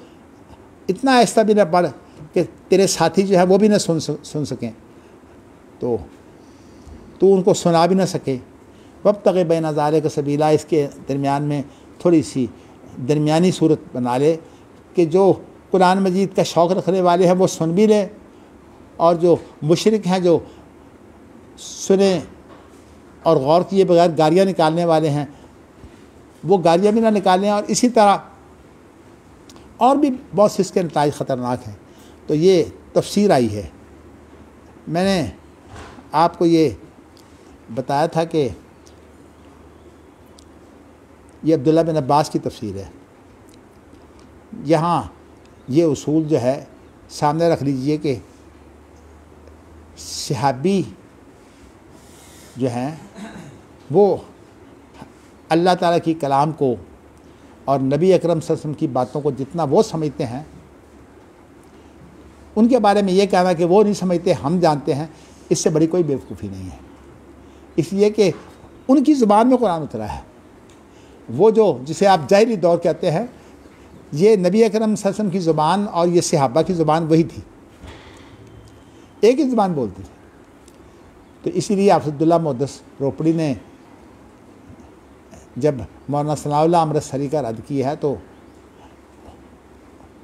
इतना आहिस्ता भी ना पढ़ कि तेरे साथी जो है वो भी ना सुन सकें, तो तू उनको सुना भी ना सके। वब तगे बैन ज़ालिका सबीला, इसके दरमियान में थोड़ी सी दरमियानी सूरत बना ले कि जो कुरान मजीद का शौक़ रखने वाले हैं वो सुन भी लें, और जो मुशरिक हैं जो सुने और गौर किए बगैर गालियाँ निकालने वाले हैं वो गालियाँ भी ना निकालें। और इसी तरह और भी बहुत से इसके नताइज ख़तरनाक हैं। तो ये तफसीर आई है। मैंने आपको ये बताया था कि ये अब्दुल्ला बिन अब्बास की तफसीर है। यहाँ ये उसूल जो है सामने रख लीजिए कि सहाबी जो हैं वो अल्लाह ताला की कलाम को और नबी अकरम सल्लल्लाहु अलैहि वसल्लम की बातों को जितना वो समझते हैं, उनके बारे में ये कहना कि वो नहीं समझते हम जानते हैं, इससे बड़ी कोई बेवकूफ़ी नहीं है। इसलिए कि उनकी ज़ुबान में कुरान उतरा है। वो जो जिसे आप ज़ाहिरी दौर कहते हैं, ये नबी अकरम सल्लल्लाहु अलैहि वसल्लम की ज़ुबान और ये सहाबा की ज़ुबान वही थी, एक ही ज़ुबान बोलती थी। तो इसीलिए अब्दुल्ला मुहद्दिस रोपड़ी ने जब मौलाना सनाउल्लाह अमृतसरी का रद्द किया है तो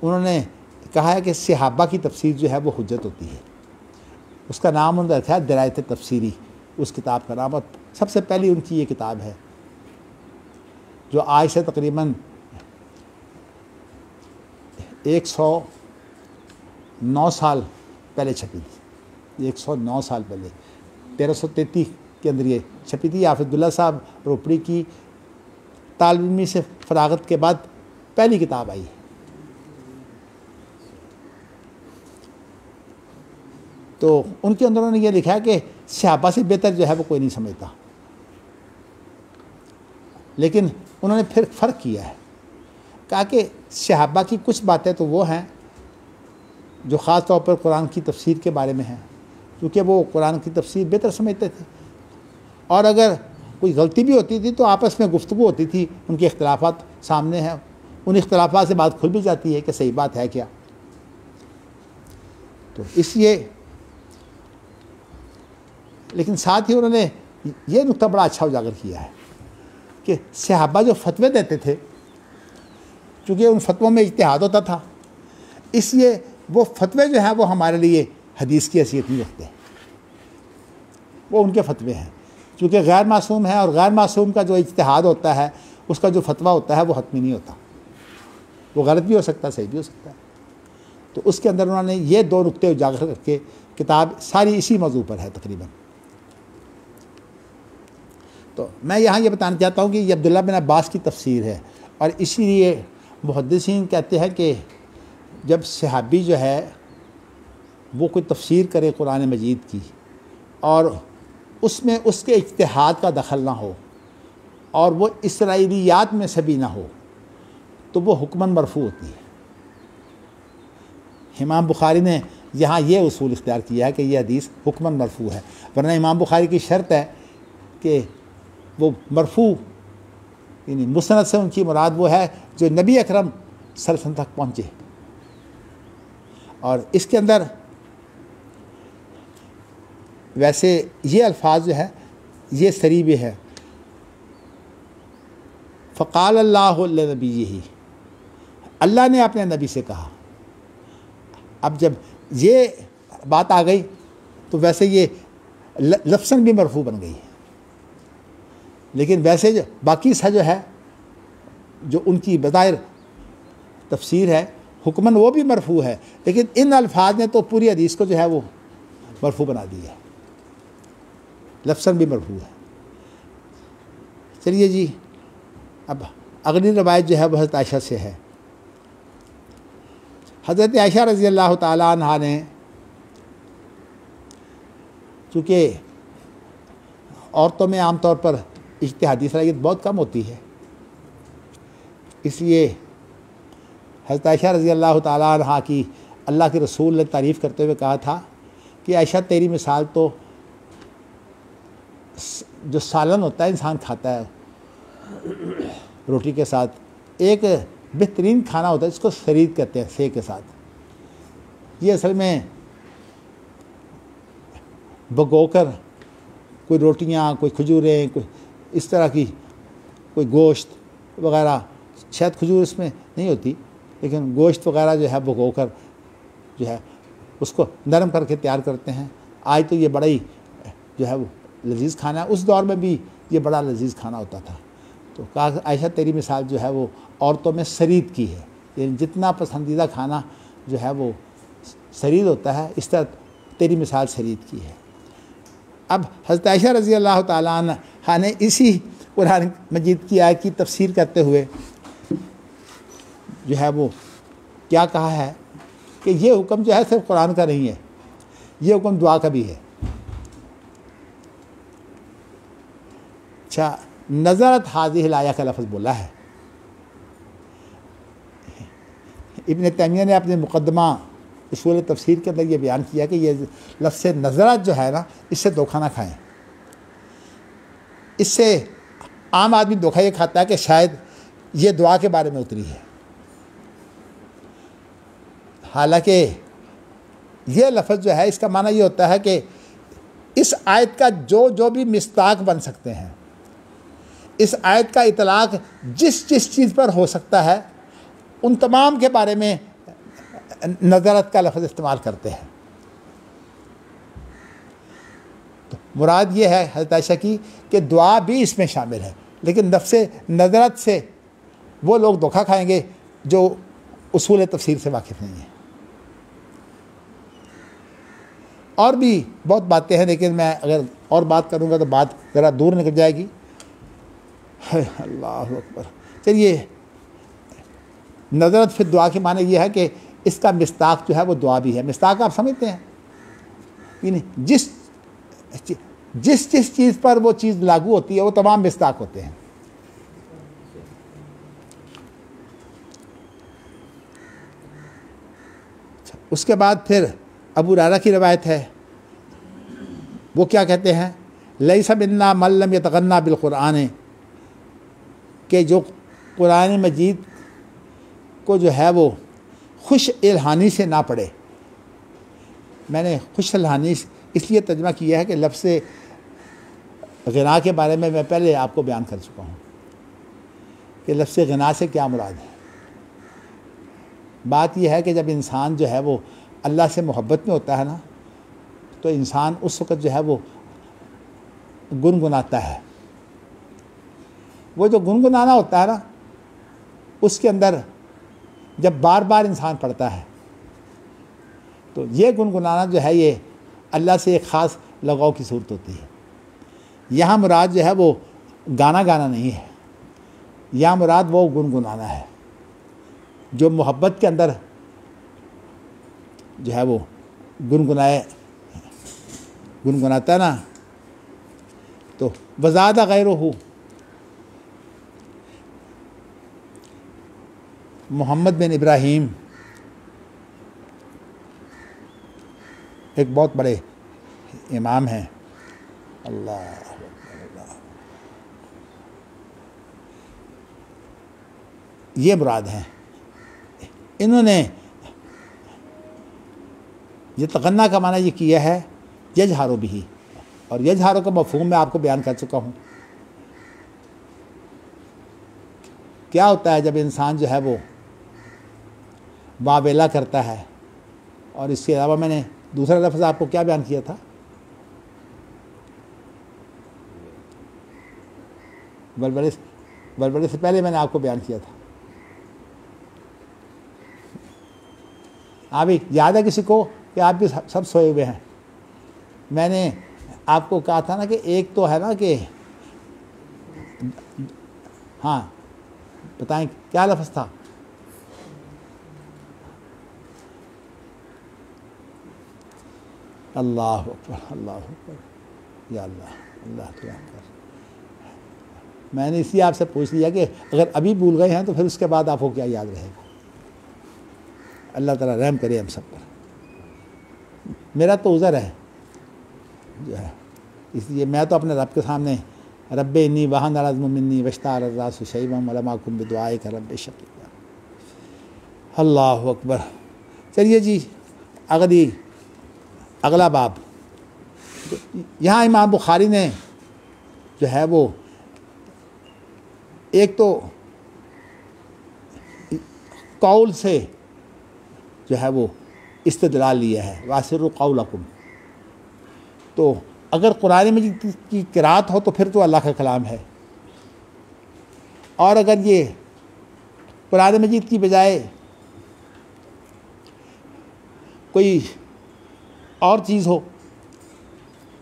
उन्होंने कहा है कि सहाबा की तफसीर जो है वो हुज्जत होती है। उसका नाम उन्होंने रखा है दरायत तफसीरी, उस किताब का नाम, और सबसे पहली उनकी ये किताब है जो आज से तकरीबन 109 साल पहले छपी थी। 109 साल पहले 1333 के अंदर ये छपी थी। हाफिज़ुल्लाह साहब रोपड़ी की तालिब इल्मी से फरागत के बाद पहली किताब आई। तो उनके अंदर उन्होंने ये लिखा है कि सहाबा से बेहतर जो है वो कोई नहीं समझता, लेकिन उन्होंने फिर फ़र्क किया है, कहा कि सहाबा की कुछ बातें तो वो हैं जो ख़ास तौर पर कुरान की तफसीर के बारे में हैं, क्योंकि वो कुरान की तफसीर बेहतर समझते थे, और अगर कोई गलती भी होती थी तो आपस में गुफ्तगू होती थी, उनके इख्तलाफात सामने हैं, उन इख्तलाफात से बात खुल भी जाती है कि सही बात है क्या। तो इसलिए, लेकिन साथ ही उन्होंने ये नुक्ता बड़ा अच्छा उजागर किया है कि सहाबा जो फतवे देते थे, चूँकि उन फतवों में इज्तिहाद होता था, इसलिए वो फतवे जो हैं वो हमारे लिए हदीस की हैसियत नहीं रखते, वो उनके फतवे हैं। चूँकि गैर मासूम है, और गैर मासूम का जो इज्तिहाद होता है, उसका जो फतवा होता है वो हतमी नहीं होता, वो गलत भी हो सकता है, सही भी हो सकता है। तो उसके अंदर उन्होंने ये दो नुक्ते उजागर करके किताब सारी इसी मौजू पर है तकरीबन। तो मैं यहाँ ये बताना चाहता हूँ कि ये अब्दुल्ला बिन अब्बास की तफसीर है, और इसीलिए मुहद्दिसीन कहते हैं कि जब सहाबी जो है वो कोई तफसीर करे कुरान मजीद की और उसमें उसके इज्तिहाद का दखल ना हो और वो इसराइलियात में से भी ना हो, तो वो हुक्मन मरफू होती है। इमाम बुखारी ने यहाँ ये उसूल इख्तियार किया है कि यह हदीस हुक्मन मरफू है, वरना इमाम बुखारी की शर्त है कि वो मरफू यानी मुसनद से उनकी मुराद वो है जो नबी अकरम सल्लल्लाहु अलैहि वसल्लम तक पहुँचे। और इसके अंदर वैसे ये अल्फाज जो है ये सरीब है, फ़क़ाल अल्लाहु लिनबीय्यिही, अल्लाह ने अपने नबी से कहा। अब जब ये बात आ गई तो वैसे ये लफ्ज़न भी मरफू बन गई है, लेकिन वैसे जो बाकी सा जो है जो उनकी बज़ाहिर तफसीर है हुक्मन वो भी मरफू है, लेकिन इन अल्फाज ने तो पूरी हदीस को जो है वो मरफू बना दी है, लफ्ज़न भी मरफू है। चलिए जी, अब अगली रवायत जो है वह हज़रत आयशा से है। हज़रत आयशा रज़ी अल्लाह ताला अन्हा ने, चूँकि औरतों में आमतौर पर इज्तिहादी सलाहियत बहुत कम होती है, इसलिए हज़रत आयशा रज़ी अल्लाह ताला अन्हा की अल्लाह के रसूल ने तारीफ़ करते हुए कहा था कि आयशा तेरी मिसाल तो जो सालन होता है इंसान खाता है रोटी के साथ, एक बेहतरीन खाना होता है जिसको शरीद कहते हैं सेक के साथ। ये असल में भगोकर कोई रोटियां, कोई खजूरें, कोई इस तरह की कोई गोश्त वगैरह, शायद खजूर इसमें नहीं होती, लेकिन गोश्त वगैरह जो है भगोकर जो है उसको नरम करके तैयार करते हैं। आज तो ये बड़ा ही जो है वो लजीज़ खाना है, उस दौर में भी ये बड़ा लजीज़ खाना होता था। तो कहा आयशा तेरी मिसाल जो है वो औरतों में शरीद की है, यानी जितना पसंदीदा खाना जो है वो शरीद होता है, इस तरह तेरी मिसाल शरीद की है। अब हज़रत आयशा रज़ी अल्लाह ताला अन्हा ने इसी कुरान मजीद की आयत की तफसीर करते हुए जो है वो क्या कहा है कि ये हुक्म जो है सिर्फ कुरान का नहीं है, ये हुक्म दुआ का भी है। अच्छा, नज़रत हाज़िहिल आया का लफ्ज़ बोला है। इब्न तैमिया ने अपने मुक़द्दमा उसूल तफसीर के अंदर ये बयान किया कि ये लफ्ज़ नज़रत जो है ना, इससे धोखा ना खाएं। इससे आम आदमी धोखा ये खाता है कि शायद ये दुआ के बारे में उतरी है, हालांकि ये लफ्ज़ जो है इसका माना ये होता है कि इस आयत का जो भी मिस्ताक बन सकते हैं, इस आयत का इतलाक़ जिस चीज़ पर हो सकता है उन तमाम के बारे में नज़रत का लफ्ज़ इस्तेमाल करते हैं। तो मुराद ये है हज़रत आयशा की कि दुआ भी इसमें शामिल है, लेकिन लफ्ज़ नज़रत से वो लोग धोखा खाएंगे जो उसूल तफसीर से वाकिफ़ नहीं है। और भी बहुत बातें हैं, लेकिन मैं अगर और बात करूँगा तो बात ज़रा दूर निकल जाएगी। अल्लाह अकबर। चलिए, नज़रत फिर दुआ के माने ये है कि इसका मिस्ताक जो है वो दुआ भी है। मिस्ताक आप समझते हैं, यानी जिस चीज़ पर वो चीज़ लागू होती है वो तमाम मिस्ताक होते हैं। उसके बाद फिर अबू हुरैरा की रवायत है, वो क्या कहते हैं, लैसा मिन्ना मन लम यतगन्ना बिल कुरान, कि जो कुरान मजीद को जो है वो खुश इल्हानी से ना पढ़े। मैंने खुश इल्हानी इसलिए तर्जमा किया है कि लफ्ज़ ग़िना के बारे में मैं पहले आपको बयान कर चुका हूँ कि लफ्ज़ ग़िना से क्या मुराद है। बात यह है कि जब इंसान जो है वो अल्लाह से मोहब्बत में होता है ना, तो इंसान उस वक़्त जो है वो गुनगुनाता है। वो जो गुनगुनाना होता है ना, उसके अंदर जब बार बार इंसान पढ़ता है तो ये गुनगुनाना जो है ये अल्लाह से एक ख़ास लगाव की सूरत होती है। यहाँ मुराद जो है वो गाना गाना नहीं है, यहाँ मुराद वो गुनगुनाना है जो मोहब्बत के अंदर जो है वो गुनगुनाता है ना, तो वज़ादा गैरुहु, मोहम्मद बिन इब्राहीम एक बहुत बड़े इमाम हैं, अल्लाह, ये मुराद हैं। इन्होंने ये तगन्ना का माना ये किया है यजहारो बिही, और यजहारो का मफ़हूम मैं आपको बयान कर चुका हूँ। क्या होता है जब इंसान जो है वो वावेला करता है, और इसके अलावा मैंने दूसरा लफ्ज़ आपको क्या बयान किया था, बलबले से पहले मैंने आपको बयान किया था। अभी याद है किसी को कि आप भी सब सोए हुए हैं? मैंने आपको कहा था ना कि एक तो है ना कि, हाँ बताएं क्या लफ्ज़ था? अल्लाह अकबर, अल्लाह अकबर, या अल्लाह, अल्लाह अकबर। मैंने इसलिए आपसे पूछ लिया कि अगर अभी भूल गए हैं तो फिर उसके बाद आपको क्या याद रहेगा। अल्लाह ताला रहम करे हम सब पर। मेरा तो उज़र है जो है, इसलिए मैं तो अपने रब के सामने रब्बे इन्नी वहान अज़्म मिन्नी वश्तार अर्रासु शैबम वलमा कुम बिदुआए का रब्बे शक़िया। अल्लाह अकबर। चलिए जी, अगला बाब। यहाँ इमाम बुखारी ने जो है वो एक तो कौल से जो है वो इस्तदलाल लिया है, वासिरु कौलकुम। तो अगर कुरान मजीद की किरात हो तो फिर तो अल्लाह का कलाम है, और अगर ये कुरान मजीद की बजाय कोई और चीज़ हो,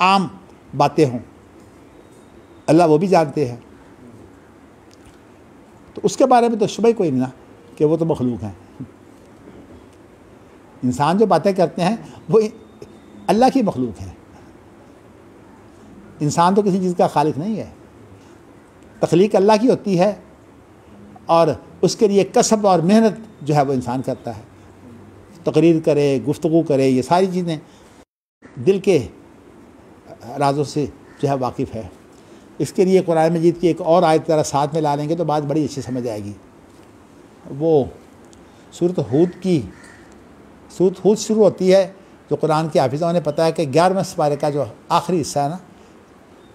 आम बातें हों, अल्लाह वो भी जानते हैं, तो उसके बारे में तो शुबह कोई नहीं ना कि वो तो मखलूक हैं। इंसान जो बातें करते हैं वो अल्लाह की मखलूक है। इंसान तो किसी चीज़ का खालिक नहीं है। तख्लीक अल्लाह की होती है, और उसके लिए कसब और मेहनत जो है वो इंसान करता है। तकरीर करे, गुफ्तगू करे, ये सारी चीज़ें दिल के राज़ों से जो है वाकिफ़ है। इसके लिए कुरान मजीद की एक और आयत ज़रा साथ में ला लेंगे तो बात बड़ी अच्छी समझ आएगी। वो सूरत हूद शुरू होती है, जो कुरान के हाफिज़ों ने पता है कि 11वें सिपारे का जो आखिरी हिस्सा है ना,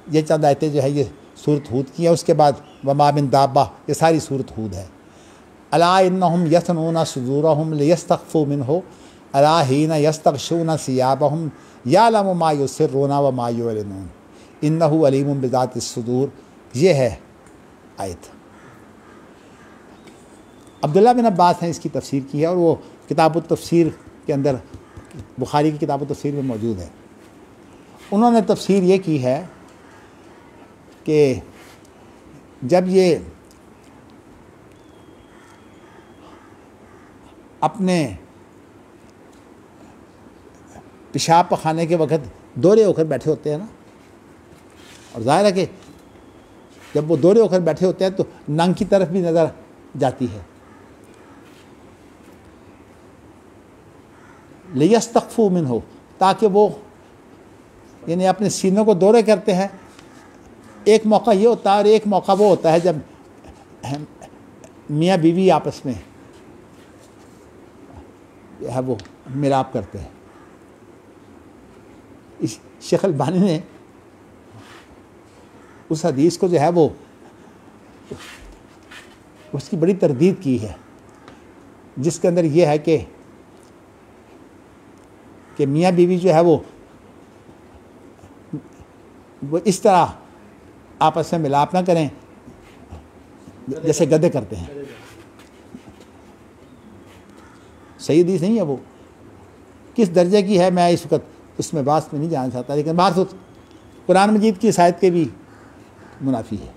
ये चंद आयतें जो है ये सूरत हूद की है। उसके बाद वमा मिन दाब्बा, ये सारी सूरत हूद है। अला इन्नहुम यसनूना सुदूरहुम लियस्तख्फू मिन्हु अला हीना यस्तग़शूना सियाबहुम यालमु मा युसिर्रूना व मा युअलिनून इन्नहु अलीमुम बिज़ातिस सुदूर। ये है आयत। अब्दुल्लाह बिन अब्बास ने इसकी तफसीर की है, और वो किताब तफसीर के अंदर, बुखारी की किताब तफसीर में मौजूद है। उन्होंने तफसीर ये की है कि जब ये अपने पेशाब पखाने के वक़्त दोहरे होकर बैठे होते हैं ना, और ज़ाहिर है कि जब वो दोहरे होकर बैठे होते हैं तो नंग की तरफ भी नज़र जाती है। लियस्तख्फू मिन्हु, ताकि वो यानी अपने सीनों को दोहरे करते हैं। एक मौका ये होता है, और एक मौका वो होता है जब मियाँ बीवी आपस में है वो मिलाप करते हैं। इस शेख अलबानी ने उस हदीस को जो है वो उसकी बड़ी तरदीद की है, जिसके अंदर ये है कि मियाँ बीवी जो है वो इस तरह आपस में मिलाप ना करें जैसे गधे करते हैं। सही हदीस नहीं है वो, किस दर्जे की है मैं इस वक्त उसमें बात में नहीं जाना चाहता, लेकिन बात तो कुरान मजीद की इस आयत के भी मुनाफी है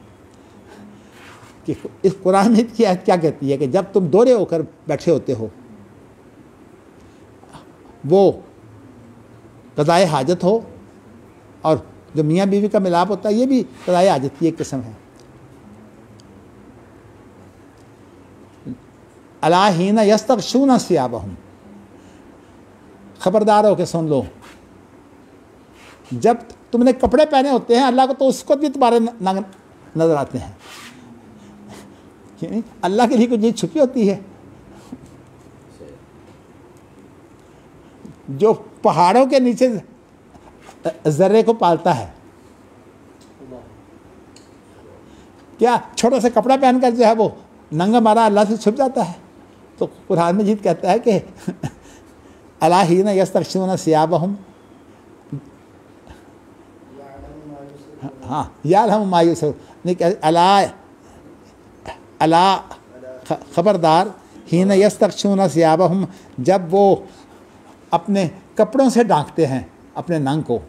कि इस कुरान मजीद की आयत क्या कहती है कि जब तुम दोहरे होकर बैठे होते हो, वो क़ज़ाए हाजत हो, और जो मियाँ बीवी का मिलाप होता है ये भी क़ज़ाए हाजत की एक किस्म है। अला हीना यस्तग़शूना सियाबहुम, खबरदार हो के सुन लो, जब तुमने कपड़े पहने होते हैं अल्लाह को तो उसको भी तुम्हारे नंग नजर आते हैं। यानी अल्लाह के लिए कोई चीज़ छुपी होती है। जो पहाड़ों के नीचे जर्रे को पालता है, क्या छोटा सा कपड़ा पहनकर जो है वो नंगा मारा अल्लाह से छुप जाता है? तो कुरान मजीद कहता है कि अला हीना यस्तग़शूना सियाबहुम, हाँ, यालहम मा युसिरून, अला खबरदार, हीना यस्तग़शूना सियाबहुम, जब वो अपने कपड़ों से ढांकते हैं अपने नंग को,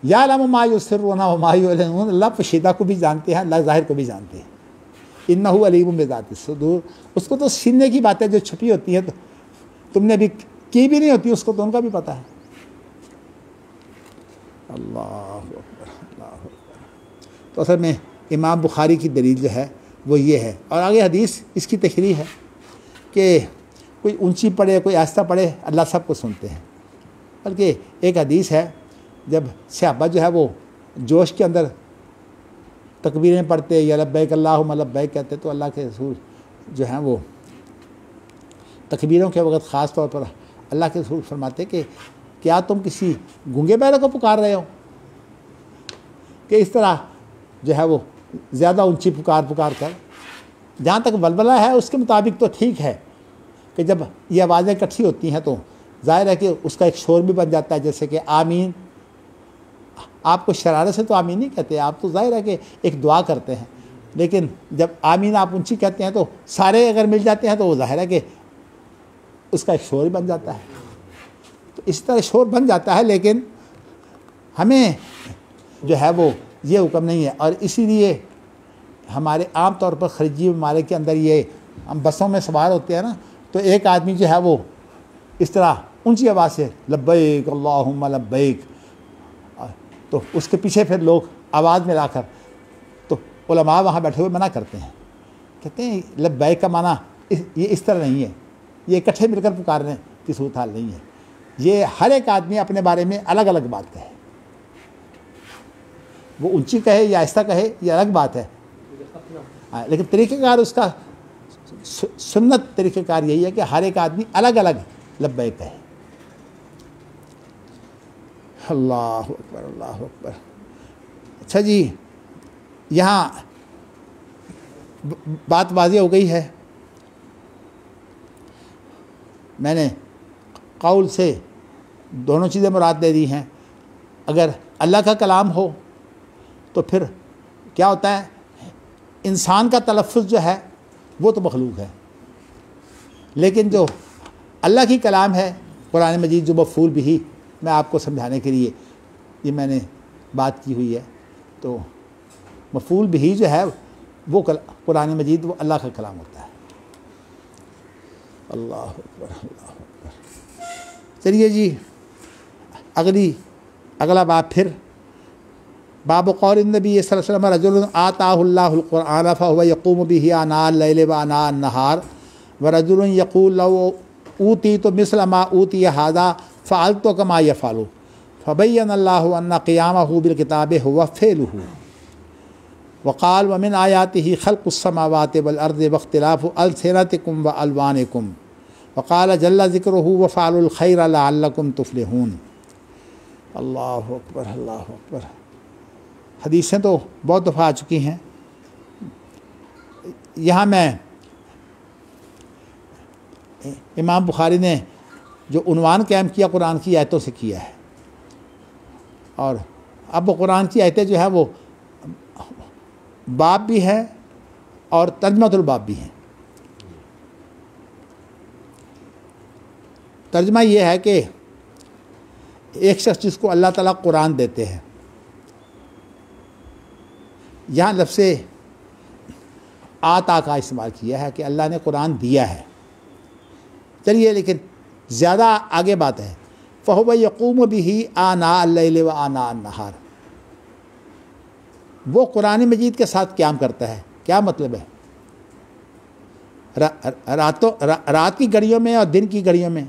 यालहम मा युसिरून व मा युअलिनून, अल्लाह पोशीदा को भी जानते हैं, अल्लाह ज़ाहिर को भी जानते हैं। इन्नहु अलीमुम बिज़ाति सुदूर, उसको तो सीने की बातें जो छुपी होती हैं तो तुमने भी की भी नहीं होती, उसको तो उनका भी पता है। अल्लाह अकबर, अल्लाह अकबर। तो असल में इमाम बुखारी की दलील जो है वो ये है, और आगे हदीस इसकी तशरीह है कि कोई ऊंची पढ़े कोई आस्ता पढ़े, अल्लाह सबको सुनते हैं। बल्कि एक हदीस है, जब सहाबा जो है वो जोश के अंदर तकबीरें पढ़ते या लब्बैक अल्लाहुम्मा लब्बैक कहते, तो अल्लाह के रसूल जो हैं वो तकबीरों के वक़्त ख़ास तौर पर अल्लाह के रसूल फरमाते कि क्या तुम किसी गूंगे बहरे को पुकार रहे हो? कि इस तरह जो है वो ज़्यादा ऊंची पुकार कर, जहाँ तक बलबला है उसके मुताबिक तो ठीक है कि जब ये आवाज़ें इकट्ठी होती हैं तो ज़ाहिर है कि उसका एक शोर भी बन जाता है, जैसे कि आमीन। आपको शरारत से तो आमीन नहीं कहते, आप तो ज़ाहिर है कि एक दुआ करते हैं, लेकिन जब आमीन आप ऊंची कहते हैं तो सारे अगर मिल जाते हैं तो वो ज़ाहिर है कि उसका एक शोर बन जाता है। तो इस तरह शोर बन जाता है, लेकिन हमें जो है वो ये हुक्म नहीं है। और इसीलिए हमारे आम तौर पर खरीजी ममालिक के अंदर ये, हम बसों में सवार होते हैं ना, तो एक आदमी जो है वो इस तरह ऊंची आवाज़ से लब्बैक अल्लाहुम्मा लब्बैक, तो उसके पीछे फिर लोग आवाज़ में लाकर, तो उलमा वहाँ बैठे हुए मना करते हैं, कहते हैं लब्बैक का माना ये इस तरह नहीं है, ये इकट्ठे मिलकर पुकारने की सूरत हाल नहीं है। ये हर एक आदमी अपने बारे में अलग अलग बात कहे, वो ऊंची कहे या आहिस्ता कहे ये अलग बात है, लेकिन तरीक़ेकार उसका सुन्नत तरीक़ेकार यही है कि हर एक आदमी अलग अलग लब्बैक कहे। अल्लाह अकबर, अल्लाह अकबर। अच्छा जी, यहाँ बात वाज़ेह हो गई है। मैंने कौल से दोनों चीज़ें मुराद दे दी हैं। अगर अल्लाह का कलाम हो तो फिर क्या होता है, इंसान का तलफ़्फ़ुज़ जो है वो तो मखलूक है, लेकिन जो अल्लाह की कलाम है कुरान मजीद, जो मफ़ूल बिही, मैं आपको समझाने के लिए ये मैंने बात की हुई है। तो मफ़ूल बिही जो है वो कुरान मजीद वो अल्लाह का कलाम होता है। अल्लाह अकबर, अल्लाह अकबर। चलिए जी, अगला बाब फिर बाब क़ौल नबी सल्लल्लाहु अलैहि वसल्लम रजुलन आताहुल्लाहुल क़ुरआन फहुव यक़ूमु बिही आनाल लैल व आनान नहार व रजुलन यक़ूलु लौ ऊतीतु मिस्ल मा ऊतिय हाज़ा फ़अलतु कमा यफ़अलु फ़बय्यनल्लाहु अन्ना क़ियामहु बिल किताबि हुवा फ़ेलुहु वक़ाल व मिन आयातिही ख़ल्क़ुस समावाति वल अर्ज़ि वख्तिलाफ़ु अलसिनतिकुम व अलवानिकुम वक़ाल जल्ल ज़िक्रुहु व फ़अलुल ख़ैर लअल्लकुम तुफ़्लिहून। अल्लाहु अकबर, अल्लाहु अकबर। हदीसें तो बहुत दफ़ा आ चुकी हैं। यहाँ मैं इमाम बुखारी ने जो उन्वान कायम किया कुरान की आयतों से किया है, और अब कुरान की आयतें जो है वो बाब भी है और तर्जमातुल बाब भी हैं। तर्जमा ये है कि एक शख्स जिसको अल्लाह ताला कुरान देते हैं, यहाँ लफ्ज़ आता का इस्तेमाल किया है कि अल्लाह ने कुरान दिया है। चलिए, लेकिन ज़्यादा आगे बात है फ़हुव यक़ूमु बिही आना अल-लैल व आना अन-नहार। वो कुरान मजीद के साथ क़याम करता है। क्या मतलब है? रात की घड़ियों में और दिन की घड़ियों में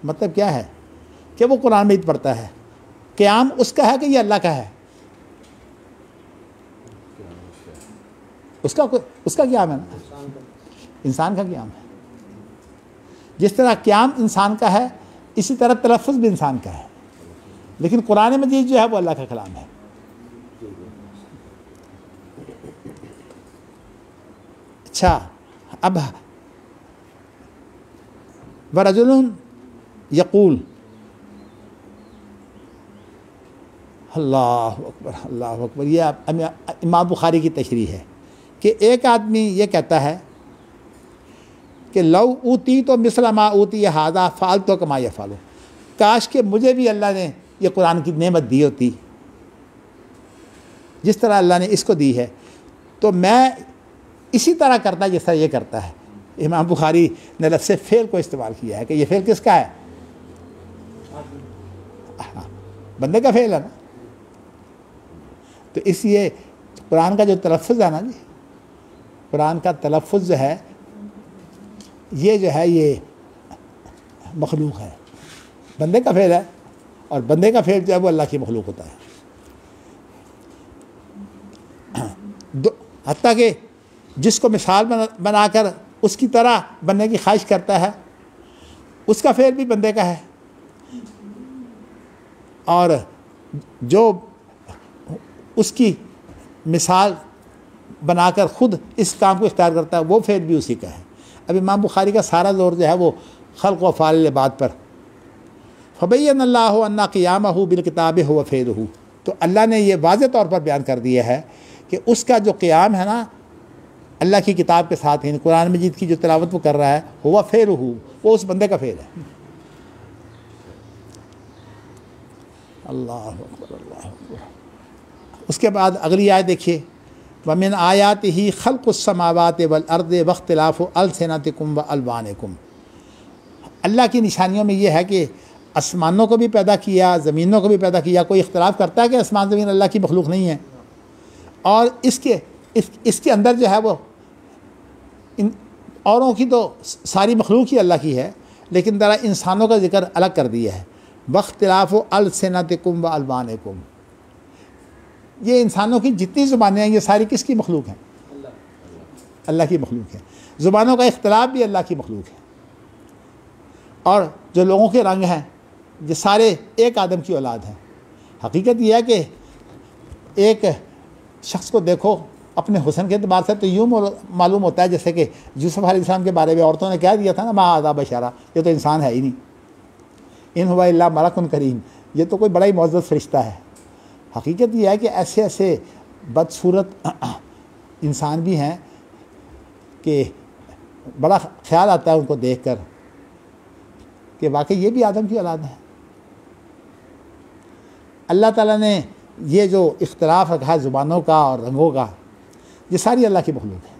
मतलब क्या है कि वो कुरान मजीद पढ़ता है। क़याम उसका है कि ये अल्लाह का है? उसका क़याम है ना, इंसान का क़याम है। जिस तरह क़याम इंसान का है इसी तरह तलफ़्फ़ुज़ भी इंसान का है, लेकिन कुरान मजीद जो है वो अल्लाह का कलाम है। अच्छा, अब वरजुलुन यक़ूल, अल्लाहु अकबर अल्लाहु अकबर। ये इमाम बुखारी की तशरीह है कि एक आदमी ये कहता है कि लौ ऊती तो मिस्ल मा ऊती हादा फ़ाल तो कमा यफ़ालु, काश कि मुझे भी अल्लाह ने ये कुरान की नेमत दी होती जिस तरह अल्लाह ने इसको दी है, तो मैं इसी तरह करता जिस तरह ये करता है। इमाम बुखारी ने लफ्ज़ फ़ेल को इस्तेमाल किया है कि ये फ़ेल किसका है? बंदे का फ़ेल है ना। तो इसलिए कुरान का जो तलफ़्फ़ुज़ है ना जी, कुरान का तलफ़्फ़ुज़ जो है ये मखलूक है, बंदे का फ़ेल है, और बंदे का फ़ेल जो है वो अल्लाह की मखलूक होता है। हत्ता कि जिसको मिसाल बनाकर उसकी तरह बनने की ख्वाहिश करता है उसका फ़ेल भी बंदे का है, और जो उसकी मिसाल बनाकर ख़ुद इस काम को इख्तियार करता है वो फ़ेल भी उसी का है। अब इमाम बुखारी का सारा ज़ोर जो है वो ख़ल्क़ व फ़ाइल बात पर, फ़बय्यन अल्लाहु अन्ना क़ियामहु बिल किताबि हुवा फ़ेलुहु। तो अल्लाह ने ये वाज़ेह तौर पर बयान कर दिया है कि उसका जो क़याम है ना अल्लाह की किताब के साथ, यानी कुरान मजीद की जो तिलावत वो कर रहा है, हुवा फ़ेलुहु, वो उस बंदे का फ़ेल है। अल्लाह अकबर अल्लाह अकबर। उसके बाद अगली आयत देखिए, वमिन आयातिही खल्क़ुस समावाति वल अर्दि वख्तिलाफ़ु अलसिनतिकुम व अलवानिकुम। अल्लाह की निशानियों में ये है कि आसमानों को भी पैदा किया, ज़मीनों को भी पैदा किया। कोई इख्तिलाफ़ करता है कि आसमान ज़मीन अल्लाह की मखलूक नहीं है? और इसके अंदर जो है वो इन औरों की तो सारी मखलूक ही अल्लाह की है, लेकिन ज़रा इंसानों का ज़िक्र अलग कर दिया है। वख्तिलाफ़ु अलसिनतिकुम व अलवानिकुम, ये इंसानों की जितनी ज़ुबानें हैं ये सारी किसकी मखलूक हैं? अल्लाह की मखलूक है। ज़ुबानों का इख्तिलाफ भी अल्लाह की मखलूक है। और जो लोगों के रंग हैं ये सारे एक आदम की औलाद हैं। हकीकत यह है कि एक शख्स को देखो अपने हुस्न के अतबार से तो यूँ मालूम होता है जैसे कि यूसुफ अलैहिस्सलाम के बारे में औरतों ने कह दिया था ना, मा हाज़ा बशरा, ये तो इंसान है ही नहीं, इन हुवा इल्ला मलकुन करीम, ये तो कोई बड़ा ही मुअज़्ज़ज़ फरिश्ता है। हकीकत यह है कि ऐसे ऐसे बदसूरत इंसान भी हैं कि बड़ा ख्याल आता है उनको देख कर कि वाकई ये भी आदम की औलाद है। अल्लाह ताला ने ये जो इख्तिलाफ रखा है ज़ुबानों का और रंगों का, ये सारी अल्लाह की मखलूक है।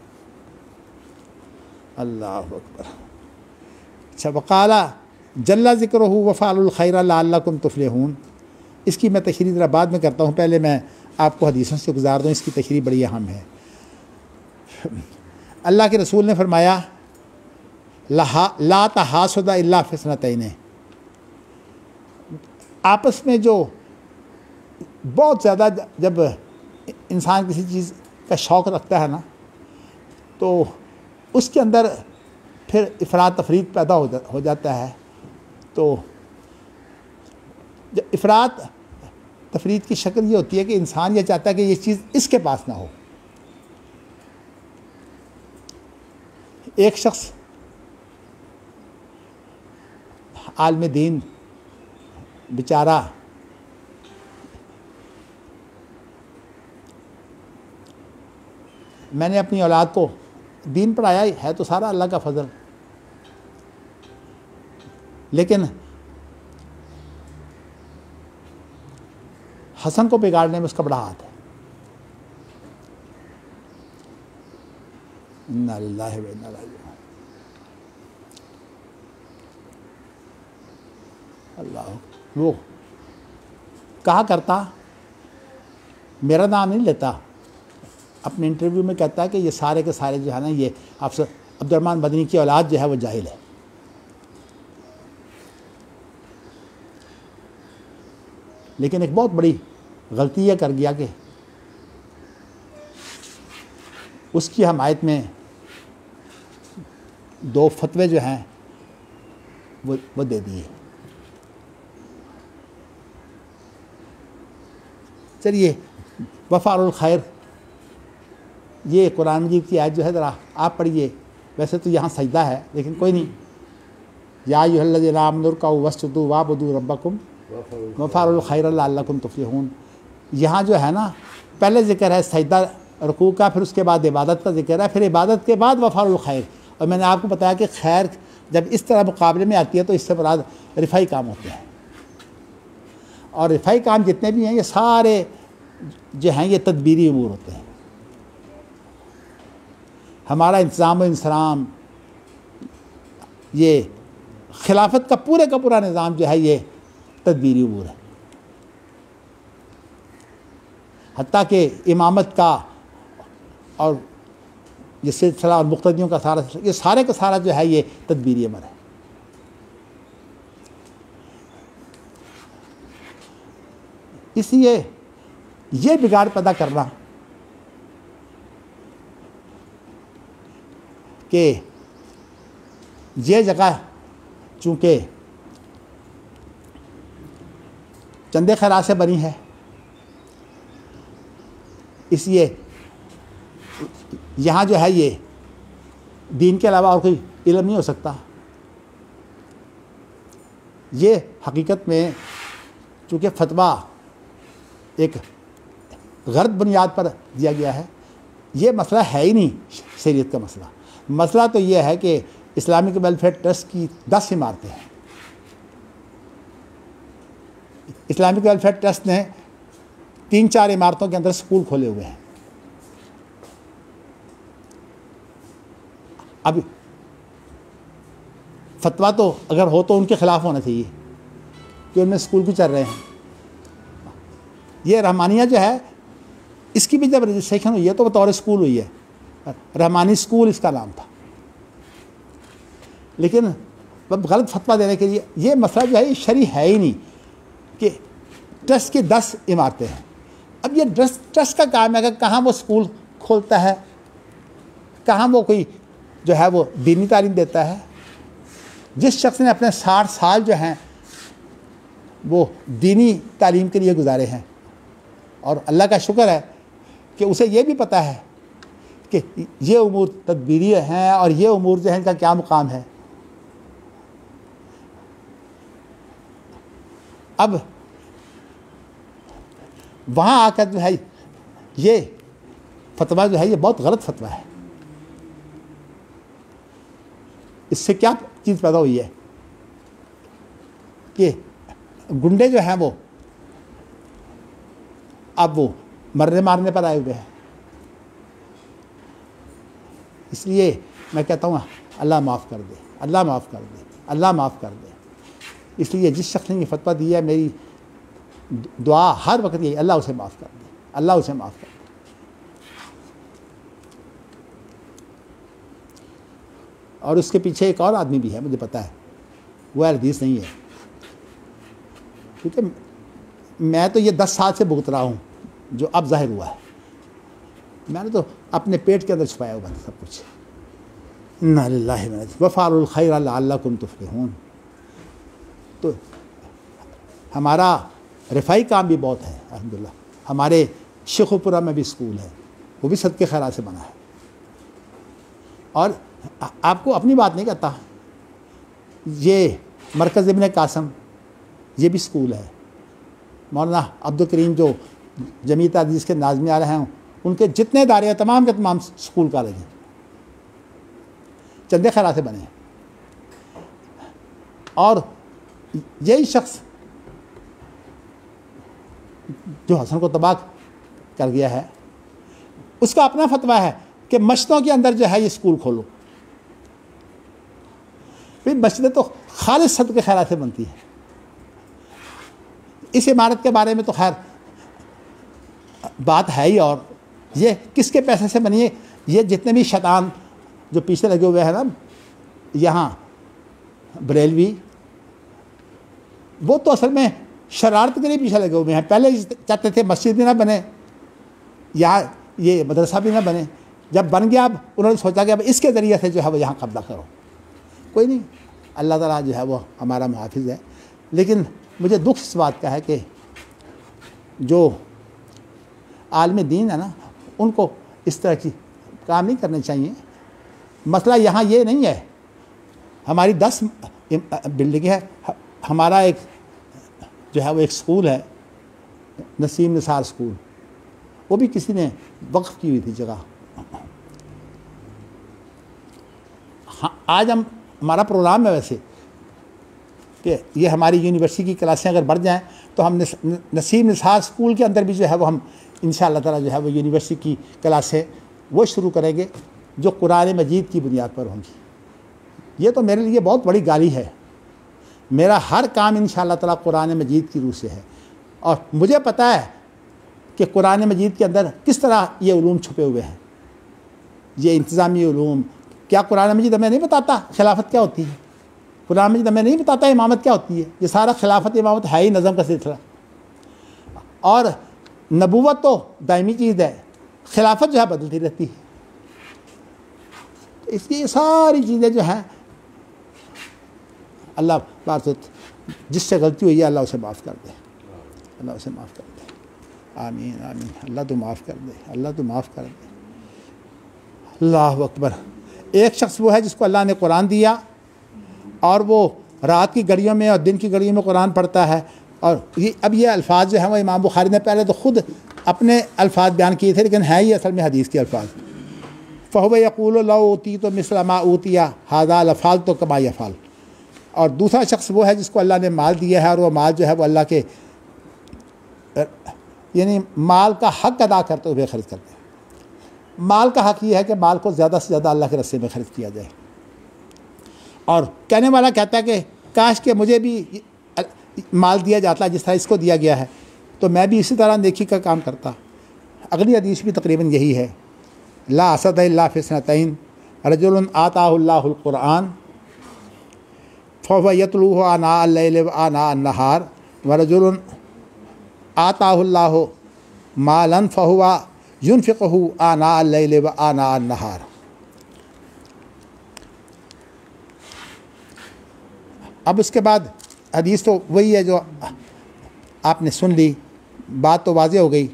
अल्लाह अकबर। अच्छा, वक़ाला जल्ला ज़िक्रुहु वफ़अलुल खैर लअल्लकुम तुफ़लिहून। इसकी मैं तशरीह ज़रा बाद में करता हूँ, पहले मैं आपको हदीसों से गुज़ार दूँ, इसकी तशरीह बड़ी अहम है। अल्लाह के रसूल ने फरमाया ला तहासुदा इल्ला फ़िस्नतैन, आपस में जो बहुत ज़्यादा जब इंसान किसी चीज़ का शौक़ रखता है ना तो उसके अंदर फिर इफ़रात तफरीत पैदा हो जाता है। तो जब इफ़रात तफरीत की शक्ल ये होती है कि इंसान ये चाहता है कि ये चीज़ इसके पास ना हो। एक शख्स आलिम दीन बेचारा मैंने अपनी औलाद को दीन पढ़ाया है तो सारा अल्लाह का फजल, लेकिन हसन को बिगाड़ने में उसका बड़ा हाथ है। इन्ना लिल्लाहि व इन्ना इलैहि राजिऊन। अल्लाह वो कहा करता, मेरा नाम नहीं लेता, अपने इंटरव्यू में कहता है कि ये सारे के सारे जो है ना, ये अफसर अब्दुर्रहमान मदनी की औलाद जो है वो जाहिल है। लेकिन एक बहुत बड़ी गलती यह कर गया कि उसकी हमायत में 2 फतवे जो हैं वो दे दिए। चलिए, वफ़ारुल खैर, ये कुरान मजीद की आयत जो है ज़रा आप पढ़िए। वैसे तो यहाँ सजदा है, लेकिन कोई नहीं। या अय्युहल्लज़ीना आमनू इरकऊ वस्जुदू वअबुदू रब्बकुम वफ़ारुल खैर लअल्लकुम तुफ़्लिहून। यहाँ जो है ना, पहले ज़िक्र है सजदा रुकू का, फिर उसके बाद इबादत का ज़िक्र है, फिर इबादत के बाद वफ़ारुल खैर। और मैंने आपको बताया कि खैर जब इस तरह मुकाबले में आती है तो इससे मुराद रिफ़ाई काम होते हैं। और रिफ़ाई काम जितने भी हैं ये सारे जो हैं ये तदबीरी उमूर होते हैं। हमारा इंतज़ाम व इंसराम, ये खिलाफत का पूरा निज़ाम जो है ये तदबीरी उमूर है। हत्ता कि इमामत का और ये सिलसिला और मुक़्तदियों का सारा, ये सारे का सारा जो है ये तदबीरी अमर है। इसलिए ये बिगाड़ पैदा करना कि ये जगह चूँकि चंदे खैरात से बनी है, इसलिए यहाँ जो है ये दीन के अलावा और कोई इल्म नहीं हो सकता। ये हकीकत में चूँकि फतवा एक गलत बुनियाद पर दिया गया है, ये मसला है ही नहीं शरीयत का मसला। मसला तो ये है कि इस्लामिक वेलफेयर ट्रस्ट की 10 इमारतें हैं। इस्लामिक वेलफेयर ट्रस्ट ने 3-4 इमारतों के अंदर स्कूल खोले हुए हैं। अब फतवा तो अगर हो तो उनके ख़िलाफ़ होना चाहिए कि उनमें स्कूल भी चल रहे हैं। ये रहमानिया जो है, इसकी भी जब रजिस्ट्रेशन हुई है तो बतौर स्कूल हुई है, रहमानी स्कूल इसका नाम था। लेकिन अब गलत फतवा देने के लिए ये मसला जो है ये शरई है ही नहीं कि ट्रस्ट की 10 इमारतें हैं। अब ये ट्रस्ट का काम है कि कहाँ वो स्कूल खोलता है, कहाँ वो कोई जो है वो दीनी तालीम देता है। जिस शख्स ने अपने 60 साल जो हैं वो दीनी तालीम के लिए गुजारे हैं, और अल्लाह का शुक्र है कि उसे ये भी पता है कि ये उमूर तदबीरी हैं और ये उमूर जो है इनका क्या मुकाम है। अब वहाँ आकर जो है ये फतवा जो है ये बहुत गलत फतवा है। इससे क्या चीज़ पैदा हुई है कि गुंडे जो हैं वो अब वो मरने मारने पर आए हुए हैं। इसलिए मैं कहता हूँ अल्लाह माफ़ कर दे, अल्लाह माफ़ कर दे, अल्लाह माफ़ कर दे। इसलिए जिस शख्स ने ये फतवा दिया है, मेरी दुआ हर वक्त यही, अल्लाह उसे माफ़ कर दे, अल्लाह उसे माफ़ कर दे। और उसके पीछे एक और आदमी भी है, मुझे पता है, वो हदीस नहीं है, क्योंकि मैं तो ये 10 साल से भुगत रहा हूँ जो अब जाहिर हुआ है। मैंने तो अपने पेट के अंदर छुपाया हुआ था सब कुछ। इन्ना लिल्लाहि व इन्ना इलैहि वफ़ारुल खैर लअल्लकुम तुफ़्लिहून। तो हमारा रिफ़ाई काम भी बहुत है अल्हम्दुलिल्लाह। हमारे शेखुपुरा में भी स्कूल है, वो भी सदके खैरात से बना है। और आपको अपनी बात नहीं कहता, ये मरकज़ इब्न कासिम ये भी स्कूल है। मौलाना अब्दुल करीम जो जमीयत हदीस के नाज़िम आ रहे हैं, उनके जितने दायरे तमाम के तमाम स्कूल कॉलेज हैं, चंदे खैरात से बने हैं। और यही शख्स जो हसन को तबाह कर गया है, उसका अपना फतवा है कि मस्जिदों के अंदर जो है ये स्कूल खोलो। भाई मस्जिदें तो खालिस सदके खैरात से बनती है। इस इमारत के बारे में तो खैर बात है ही, और ये किसके पैसे से बनी है? ये जितने भी शैतान जो पीछे लगे हुए हैं ना यहाँ बरेलवी, वो तो असल में शरारत के लिए पीछे लगे हुए हैं। पहले चाहते थे मस्जिद भी ना बने, यहाँ ये मदरसा भी ना बने। जब बन गया अब उन्होंने सोचा कि अब इसके ज़रिए से जो है वो यहाँ कब्जा करो। कोई नहीं, अल्लाह ताला जो है वो हमारा मुहाफ़िज़ है। लेकिन मुझे दुख इस बात का है कि जो आलिम दीन है ना, उनको इस तरह की काम नहीं करने चाहिए। मसला यहाँ ये नहीं है, हमारी 10 बिल्डिंगें हैं। हमारा एक जो है वो एक स्कूल है, नसीम निसार स्कूल, वो भी किसी ने वक्फ की हुई थी जगह। हाँ, आज हमारा प्रोग्राम है वैसे कि ये हमारी यूनिवर्सिटी की क्लासें अगर बढ़ जाएं तो हम नसीम निसार स्कूल के अंदर भी जो है वो हम इंशाअल्लाह ताला जो है वो यूनिवर्सिटी की क्लासें वो शुरू करेंगे जो कुरान मजीद की बुनियाद पर होंगी। ये तो मेरे लिए बहुत बड़ी गाली है। मेरा हर काम इंशाअल्लाह ताला कुरान मजीद की रूह से है, और मुझे पता है कि कुरान मजीद के अंदर किस तरह ये उलूम छुपे हुए हैं, ये इंतज़ामी उलूम। क्या कुरान मजीद हमें नहीं बताता खिलाफत क्या होती है? कुरान मजीद हमें नहीं बताता इमामत क्या होती है? ये सारा खिलाफत इमामत है ही नज़म का सिलसिला। और नबूवत तो दायमी चीज़ है, खिलाफत जो है बदलती रहती है। इसलिए सारी चीज़ें जो हैं, अल्लाह बात जिससे गलती हुई है अल्लाह उसे माफ़ कर दे, अल्लाह उसे माफ़ कर दे। आमीन आमीन। अल्लाह तो माफ़ कर दे, अल्लाह तो माफ़ कर दे। अल्लाह अकबर। एक शख्स वो है जिसको अल्लाह ने कुरान दिया और वो रात की घड़ियों में और दिन की घड़ियों में कुरान पढ़ता है। और ये अब ये अल्फाज जो हैं वो इमाम बुखारी ने पहले तो ख़ुद अपने अल्फाज बयान किए थे, लेकिन है ये असल में हदीस के अल्फाज। फ़हुव यक़ूलु लौ ऊती तो मिस्ल मा ऊतिया हाज़ा लफ़ाल तो कमा यफ़ाल। और दूसरा शख्स वो है जिसको अल्लाह ने माल दिया है और वो माल जो है वो अल्लाह के यानी माल का हक़ अदा करते हुए खर्च करते हैं। माल का हक़ ये है कि माल को ज़्यादा से ज़्यादा अल्लाह के रस्ते में खर्च किया जाए। और कहने वाला कहता है कि काश के मुझे भी माल दिया जाता जिस तरह इसको दिया गया है, तो मैं भी इसी तरह नेकी का काम करता। अगली हदीस भी तकरीबन यही है, ला असद इल्ला फी सनतैन रजुलन आताहुल्लाहुल कुरान फहुव यतलूहु आना अल-लैल व आना अन-नहार व रजुलन आताहुल्लाहु मालन फहुव युनफिकुहु आना अल-लैल व आना अन-नहार। अब उसके बाद हदीस तो वही है जो आपने सुन ली, बात तो वाज़ेह हो गई।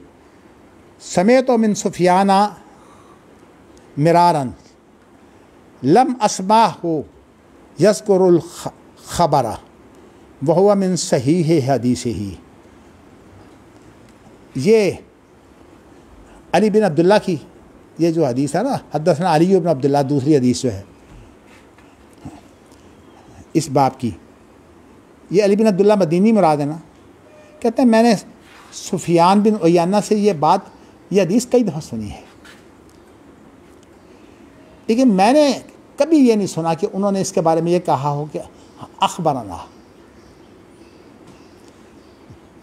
समेतो मिन सुफियाना मिरारन लम अस्माहु यज़कुरुल ख़बरा वहुवा मिन सहीह हदीसिही। ये अली बिन अब्दुल्ला की ये जो हदीस है ना, हदसना अली बिन अब्दुल्ला, दूसरी हदीस जो है इस बाब की, ये अली बिन अब्दुल्ला मदीनी मुराद है ना। कहते हैं मैंने सुफियान बिन उयैना से ये बात, ये हदीस कई दफ़ा सुनी है, लेकिन मैंने कभी ये नहीं सुना कि उन्होंने इसके बारे में ये कहा हो कि अखबरना,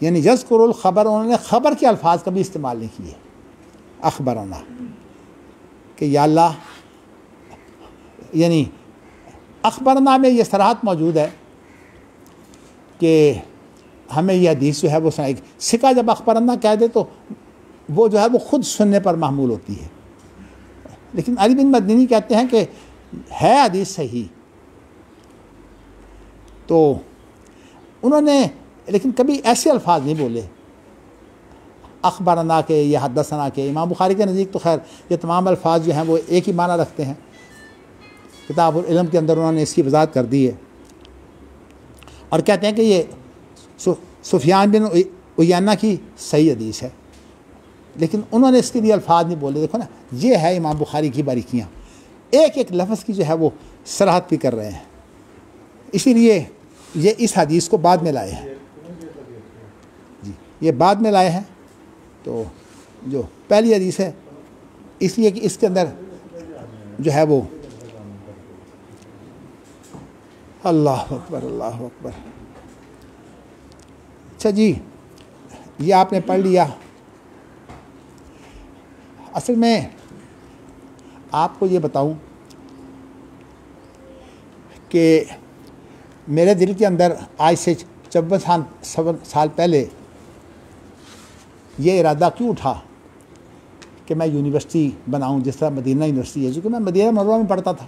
यानी यज़कुरुल ख़बर, उन्होंने ख़बर के अल्फाज कभी इस्तेमाल नहीं किए। अखबरना कि या अल्लाह, यानी अखबरना में ये सराहत मौजूद है कि हमें यह हदीस जो है वो सुनाई। सिका जब अखबरना कह दे तो वो जो है वो ख़ुद सुनने पर मामूल होती है, लेकिन अली बिन मदनी कहते हैं कि है हदीस सही, तो उन्होंने लेकिन कभी ऐसे अल्फाज नहीं बोले अखबरना के या हदसना के। इमाम बुखारी के नज़दीक तो खैर ये तमाम अल्फाज जो हैं वो एक ही माना रखते हैं। किताबुल इल्म के अंदर उन्होंने इसकी वजाहत कर दी है और कहते हैं कि ये सुफियान बिन उयैना की सही हदीस है, लेकिन उन्होंने इसके लिए अल्फाज नहीं बोले। देखो ना, ये है इमाम बुखारी की बारीकियाँ, एक एक लफ्ज़ की जो है वो सराहत भी कर रहे हैं। इसीलिए ये इस हदीस को बाद में लाए हैं जी, ये बाद में लाए हैं। तो जो पहली हदीस है इसलिए कि इसके अंदर जो है वो अल्लाह अकबर, अल्लाह अकबर। अच्छा जी, ये आपने पढ़ लिया। असल में आपको ये बताऊं कि मेरे दिल के अंदर आज से 54 साल पहले ये इरादा क्यों उठा कि मैं यूनिवर्सिटी बनाऊं, जिस तरह मदीना यूनिवर्सिटी है, क्योंकि मैं मदीना मनव्वरा में पढ़ता था।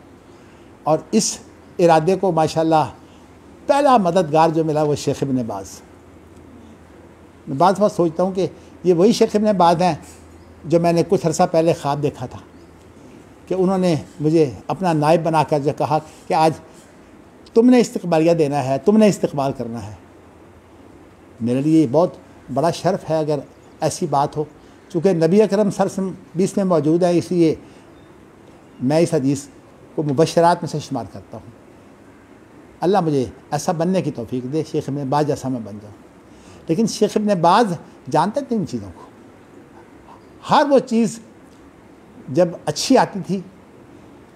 और इस इरादे को माशाल्लाह पहला मददगार जो मिला वो शेख इब्न बाज़। मैं बात सोचता हूँ कि ये वही शेख इब्न बाज़ हैं जो मैंने कुछ अर्सा पहले ख्वाब देखा था कि उन्होंने मुझे अपना नायब बनाकर जो कहा कि आज तुमने इस्तकबालिया देना है, तुमने इस्तकबाल करना है। मेरे लिए बहुत बड़ा शर्फ है अगर ऐसी बात हो, चूँकि नबी अकरम सल्लल्लाहु अलैहि वसल्लम बीच में मौजूद है, इसलिए मैं इस हदीस को मुबशरात में से शुमार करता हूँ। अल्लाह मुझे ऐसा बनने की तौफीक दे, शेख इब्न बाज़ जैसा मैं बन जाऊँ। लेकिन शेख इब्न बाज़ जानते थे इन चीज़ों को। हर वो चीज़ जब अच्छी आती थी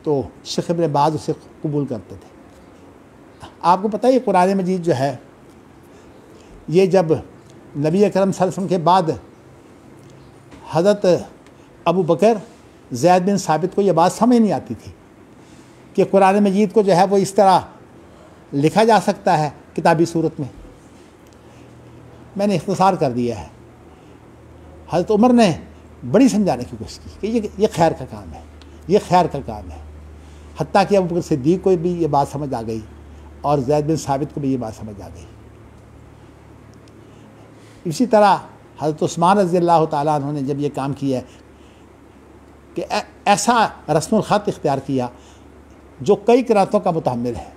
तो शेख इब्न बाज़ उसे कबूल करते थे। आपको पता है ये कुरान मजीद जो है, ये जब नबी अकरम सल्लल्लाहु अलैहि वसल्लम के बाद हज़रत अबू बकर ज़ैद बिन साबित को ये बात समझ नहीं आती थी कि कुरान मजीद को जो है वो इस तरह लिखा जा सकता है किताबी सूरत में। मैंने इख्तिसार कर दिया है। हज़रत उमर ने बड़ी समझाने की कोशिश की कि ये खैर का काम है, ये खैर का काम है। हत्ता कि अबू बकर सिद्दीक़ को भी ये बात समझ आ गई और ज़ैद बिन साबित को भी ये बात समझ आ गई। इसी तरह हज़रत उस्मान रज़ी अल्लाह ताला अन्हु ने जब ये काम किया कि ऐसा रस्मुल ख़त इख्तियार किया जो कई क़िराअतों का मुतहम्मिल है।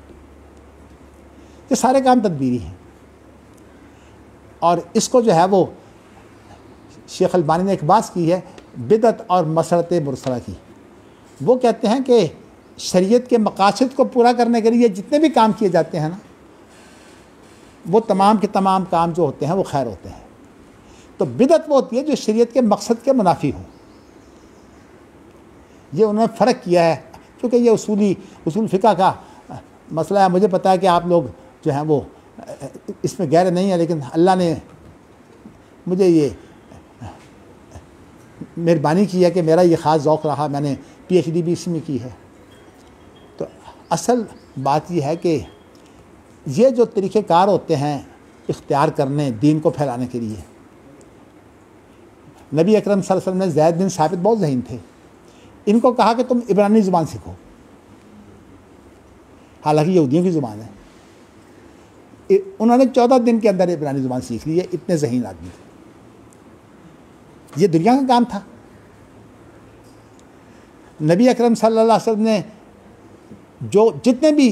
ये सारे काम तदबीरी हैं और इसको जो है वो शेख अलबानी ने एक बात की है बिदअत और मसरत मुरसला की। वो कहते हैं कि शरीयत के मकासद को पूरा करने के लिए जितने भी काम किए जाते हैं ना, वो तमाम के तमाम काम जो होते हैं वो खैर होते हैं। तो बिदअत वो होती है जो शरीयत के मकसद के मुनाफी हो। ये उन्होंने फ़र्क किया है, क्योंकि ये उसूल फ़िक़ह का मसला है। मुझे पता है कि आप लोग जो हैं वो इसमें गहरे नहीं है, लेकिन अल्लाह ने मुझे ये मेहरबानी की है कि मेरा ये ख़ास ज़ौक़ रहा, मैंने PhD भी इसी में की है। तो असल बात यह है कि ये जो तरीक़ेकार होते हैं इख्तियार करने दीन को फैलाने के लिए, नबी अकरम सल्लल्लाहु अलैहि वसल्लम ने ज़ैद बिन साबित बहुत ज़हीन थे, इनको कहा कि तुम इब्रानी ज़ुबान सीखो। हालांकि यहूदियों की ज़ुबान है। उन्होंने 14 दिन के अंदर इब्रानी ज़ुबान सीख ली है, इतने ज़हीन आदमी थे। ये दुनिया का काम था। नबी अकरम सल्लल्लाहु अलैहि वसल्लम ने जो जितने भी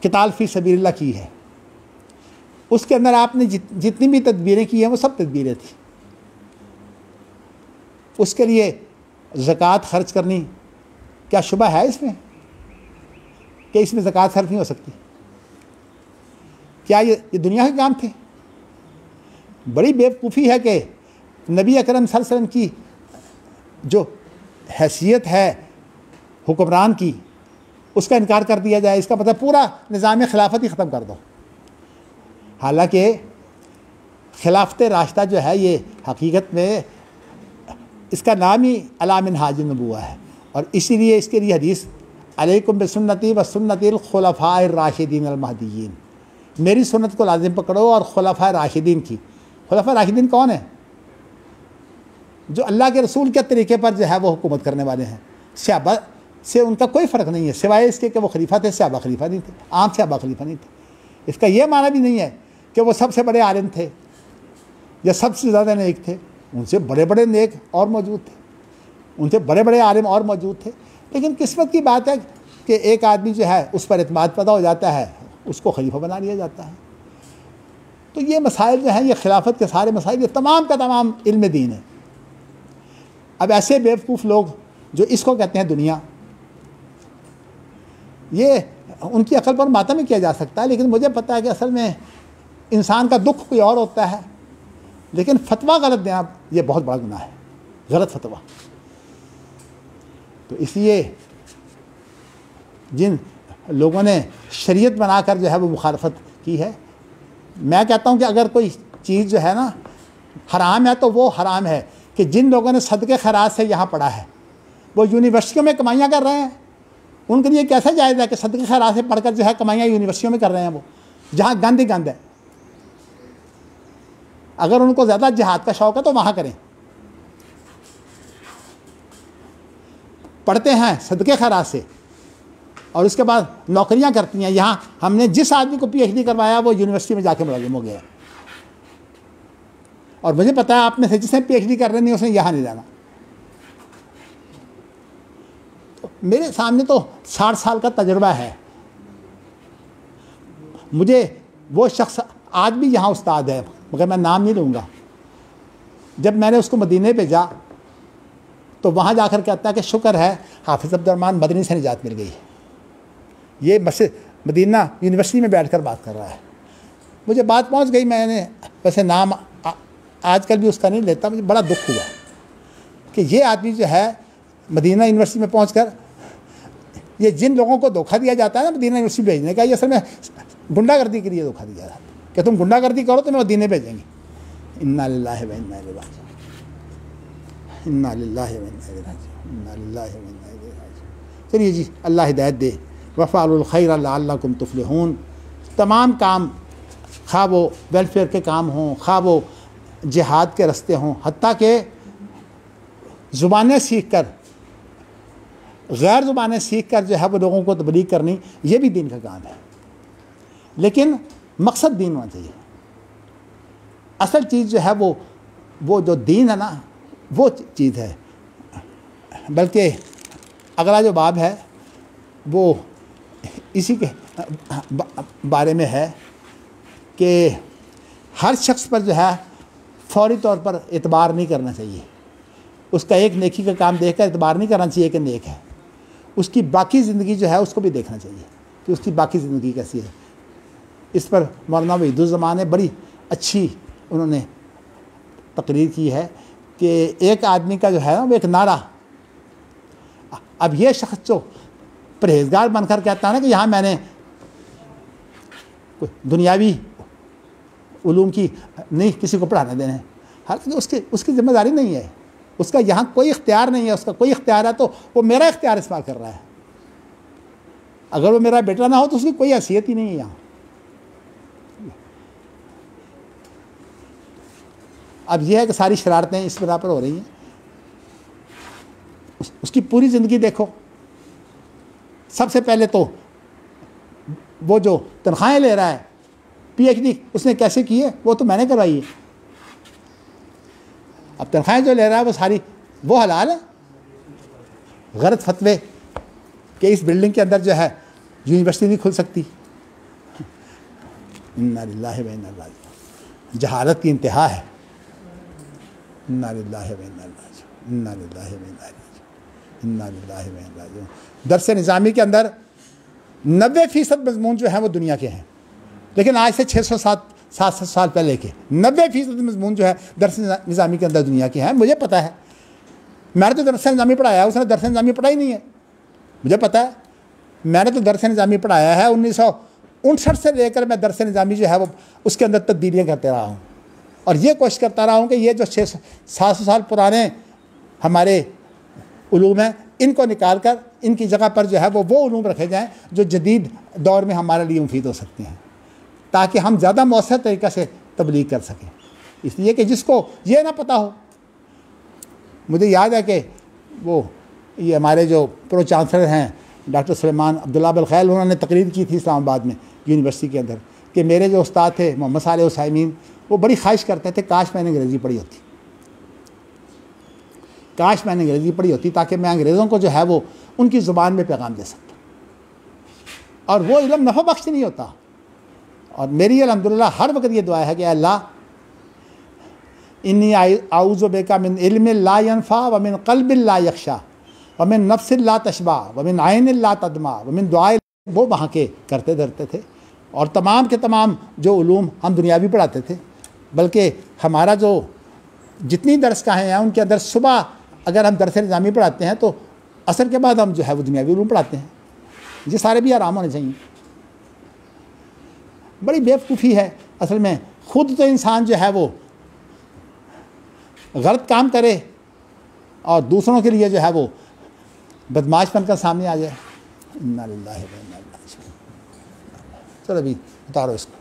क़िताल फ़ी सबीलिल्लाह की है, उसके अंदर आपने जितनी भी तदबीरें की हैं वो सब तदबीरें थी। उसके लिए ज़कात खर्च करनी, क्या शुबा है इसमें कि इसमें ज़कात खर्च नहीं हो सकती? क्या ये दुनिया के काम थे? बड़ी बेवकूफ़ी है कि नबी अकरम सल्लल्लाहु अलैहि वसल्लम की जो हैसियत है हुक्मरान की, उसका इनकार कर दिया जाए। इसका मतलब पूरा निज़ाम खिलाफत ही ख़त्म कर दो। हालांकि खिलाफत राशिदा जो है ये हकीकत में इसका नाम ही अला मिनहाज नबुव्वा है, और इसीलिए इसके लिए हदीस अलैकुम बिसुन्नती व सुन्नतिल खुलफाए राशिदीन अल महदीयीन, मेरी सुन्नत को लाजिम पकड़ो और खुलफाए राशिदीन की। खुलफाए राशिदीन कौन है? जो अल्लाह के रसूल के तरीके पर जो है वो हुकूमत करने वाले हैं। सहाबा से उनका कोई फ़र्क नहीं है, सिवाय इसके कि वो खलीफा थे, सहाबा खलीफा नहीं थे, आम सहाबा खलीफा नहीं थे। इसका ये माना भी नहीं है कि वो सबसे बड़े आलिम थे या सबसे ज़्यादा नेक थे। उनसे बड़े बड़े नेक और मौजूद थे, उनसे बड़े बड़े आलिम और मौजूद थे। लेकिन किस्मत की बात है कि एक आदमी जो है उस पर एतमाद पैदा हो जाता है, उसको खलीफा बना लिया जाता है। तो ये मसाइल जो हैं, ये खिलाफत के सारे मसाइल, ये तमाम का तमाम इल्म दीन है। अब ऐसे बेवकूफ़ लोग जो इसको कहते हैं दुनिया, ये उनकी अकल पर मातम ही किया जा सकता है। लेकिन मुझे पता है कि असल में इंसान का दुख कोई और होता है, लेकिन फतवा गलत देना ये बहुत बड़ा गुनाह है, गलत फतवा। तो इसलिए जिन लोगों ने शरीयत बनाकर जो है वो मुखालफत की है, मैं कहता हूँ कि अगर कोई चीज़ जो है ना हराम है, तो वो हराम है कि जिन लोगों ने सदक़े खैरात से यहाँ पढ़ा है वो यूनिवर्सिटियों में कमाइयाँ कर रहे हैं। उनके लिए कैसा जायज़ है कि सदक़े खैरात से पढ़कर जो है कमाइयाँ यूनिवर्सिटियों में कर रहे हैं, वो जहाँ गंद ही गंद है। अगर उनको ज़्यादा जिहाद का शौक़ है तो वहाँ करें। पढ़ते हैं सदक़े खैरात से और उसके बाद नौकरियाँ करती हैं। यहाँ हमने जिस आदमी को PhD करवाया वो यूनिवर्सिटी में जाके मुलाजिम हो गया, और मुझे पता है आप में से जिसने PhD कर रहे नहीं उसने यहाँ नहीं जाना। तो मेरे सामने तो 60 साल का तजुर्बा है। मुझे वो शख्स आज भी यहाँ उस्ताद है, मगर मैं नाम नहीं लूँगा। जब मैंने उसको मदीने भेजा तो वहाँ जाकर कहता है कि शुक्र है हाफिज़ अब्दुर्रहमान मदनी से निजात मिल गई। ये मस्जिद मदीना यूनिवर्सिटी में बैठकर बात कर रहा है। मुझे बात पहुँच गई, मैंने वैसे नाम आजकल भी उसका नहीं लेता। मुझे बड़ा दुख हुआ कि ये आदमी जो है मदीना यूनिवर्सिटी में पहुंचकर ये जिन लोगों को धोखा दिया जाता है ना मदीना यूनिवर्सिटी भेजने का, ये असल में गुंडागर्दी के लिए धोखा दिया जाता है कि तुम गुंडागर्दी करो तो मैं मदीने भेजेंगे। इन्ना लिल्लाहि व इन्ना इलैहि राजिऊन, इन्ना लिल्लाहि व इन्ना इलैहि राजिऊन, इन्ना लिल्लाहि व इन्ना इलैहि राजिऊन। चलिए जी, अल्लाह हिदायत दे। वफ़अलुल खैर लअल्लकुम तुफ़लिहून। तमाम काम, खा वो वेलफेयर के काम हों, खा वो जिहाद के रास्ते हों, हत्ता के ज़ुबानें सीख कर, गैर ज़ुबानें सीख कर जो है वो लोगों को तबलीग करनी, ये भी दीन का काम है। लेकिन मकसद दीन होना चाहिए। असल चीज़ जो है वो जो दीन है ना वो चीज़ है। बल्कि अगला जो बाब है वो इसी के बारे में है कि हर शख्स पर जो है फौरी तौर पर एतबार नहीं करना चाहिए। उसका एक नेकी का काम देखकर एतबार नहीं करना चाहिए कि नेक है। उसकी बाकी ज़िंदगी जो है उसको भी देखना चाहिए कि उसकी बाकी ज़िंदगी कैसी है। इस पर मौलाना वहीदुज़्ज़मान ने बड़ी अच्छी उन्होंने तकरीर की है कि एक आदमी का जो है ना वो एक नारा, अब ये शख्स जो परहेजगार बनकर कहता है ना कि यहाँ मैंने दुनियावी उलूम की नहीं किसी को पढ़ाने देने, हालांकि उसकी जिम्मेदारी नहीं है, उसका यहाँ कोई इख्तियार नहीं है। उसका कोई इख्तियार है तो वो मेरा इख्तियार इस्तेमाल कर रहा है। अगर वो मेरा बेटा ना हो तो उसकी कोई हैसियत ही नहीं है यहाँ। अब यह है कि सारी शरारतें इस बिना पर हो रही हैं। उसकी पूरी ज़िंदगी देखो। सबसे पहले तो वो जो तनख्वाहें ले रहा है, PhD उसने कैसे की है वो तो मैंने करवाई है। अब तनख्वाहें जो ले रहा है वो सारी वो हलाल है। गलत फतवे कि इस बिल्डिंग के अंदर जो है यूनिवर्सिटी नहीं खुल सकती। इन्ना लिल्लाहि व इन्ना इलैहि राजिऊन। जहालत की इंतहा है। इन्ना लिल्लाहि व इन्ना इलैहि राजिऊन, इन्ना लिल्लाहि व इन्ना इलैहि राजिऊन, इन्ना लिल्लाहि व इन्ना इलैहि राजिऊन। दर्स निज़ामी के अंदर 90% मज़मून जो है वो दुनिया के हैं, लेकिन आज से 600-700 साल पहले के 90% मज़मून जो है दर्स निज़ामी के अंदर दुनिया के हैं। मुझे पता है, मैंने तो दर्स निज़ामी पढ़ाया है, उसने दर्स निज़ामी पढ़ाई नहीं है। मुझे पता है, मैंने तो दर्स निज़ामी पढ़ाया है। 1959 से लेकर मैं दर्स निज़ामी जो है वो उसके अंदर तब्दीलियाँ करते रहा हूँ और ये कोशिश करता रहा हूँ कि ये जो 600-700 साल पुराने हमारे उलूम हैं इनको निकाल कर इनकी जगह पर जो है वो उलूम रखे जाएँ जो जदीद दौर में हमारे लिए मुफीद हो सकते हैं, ताकि हम ज़्यादा मौसर तरीक़े से तबलीग कर सकें। इसलिए कि जिसको ये ना पता हो, मुझे याद है कि वो ये हमारे जो प्रो चांसलर हैं डॉक्टर सुलेमान अब्दुल्ला बलखैल, उन्होंने तकरीर की थी इस्लामाबाद में यूनिवर्सिटी के अंदर कि मेरे जो उस्ताद थे मोहम्मद सालेह हुसैमीन, वो बड़ी ख्वाहिश करते थे काश मैंने अंग्रेज़ी पढ़ी होती, काश मैंने अंग्रेज़ी पढ़ी होती ताकि मैं अंग्रेज़ों को जो है वो उनकी ज़ुबान में पैगाम दे सकता। और वो इल्म नफ़ा बख्श नहीं होता। और मेरी अल्हम्दुलिल्लाह हर वक्त ये दुआ है कि अल्लाह इन्नी आऊज़ु बिका मिन इल्मिन ला यनफ़ा व मिन क़ल्बिन ला यख़शा व मिन नफ़्सिन ला तशबा व मिन ऐनिन ला तदमा व मिन दुआए। वो वहाँ के करते धरते थे और तमाम के तमाम जो उलूम हम दुनियावी पढ़ाते थे, बल्कि हमारा जो जितनी दरसगाहें हैं उनके अंदर सुबह अगर हम दरस निज़ामी पढ़ाते हैं तो असर के बाद हम जो है वो दुनियावी उलूम पढ़ाते हैं। ये सारे भी आराम होने चाहिए। बड़ी बेवकूफ़ी है असल में खुद तो इंसान जो है वो गलत काम करे और दूसरों के लिए जो है वो बदमाश बनकर सामने आ जाए। इन्ना लिल्लाहि व इन्ना इलैहि राजिऊन। चलो अभी उतारो इसको।